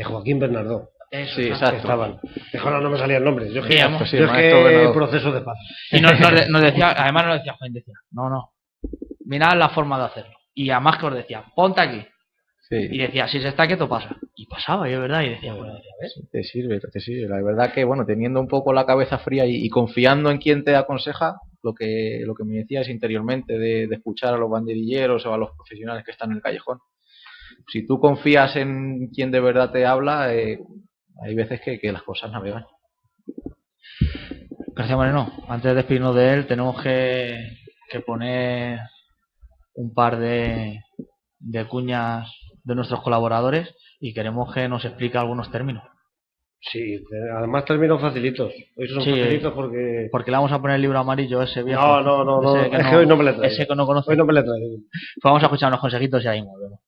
Joaquín Bernardó. Eso, sí, exacto. Estaban. Ahora no me salía el nombre. Yo que proceso de paz. Y nos decía, además nos decía, Juan, decía, no, mirad la forma de hacerlo. Y además que os decía, ponte aquí. Sí. Y decía, si se está quieto pasa. Y pasaba, y es verdad, y decía, bueno, ¿ves? Te sirve. La verdad que, bueno, teniendo un poco la cabeza fría y confiando en quien te aconseja, lo que me decías interiormente de escuchar a los banderilleros o a los profesionales que están en el callejón. Si tú confías en quien de verdad te habla, hay veces que las cosas navegan. García Moreno, antes de despedirnos de él, tenemos que poner un par de cuñas de nuestros colaboradores y queremos que nos explique algunos términos. Sí, además términos facilitos. Hoy son facilitos porque le vamos a poner el libro amarillo ese viejo. No. Es que hoy no me le traigo. Ese que no conoce. Hoy no me le traigo. Pues vamos a escuchar unos consejitos y ahí volvemos.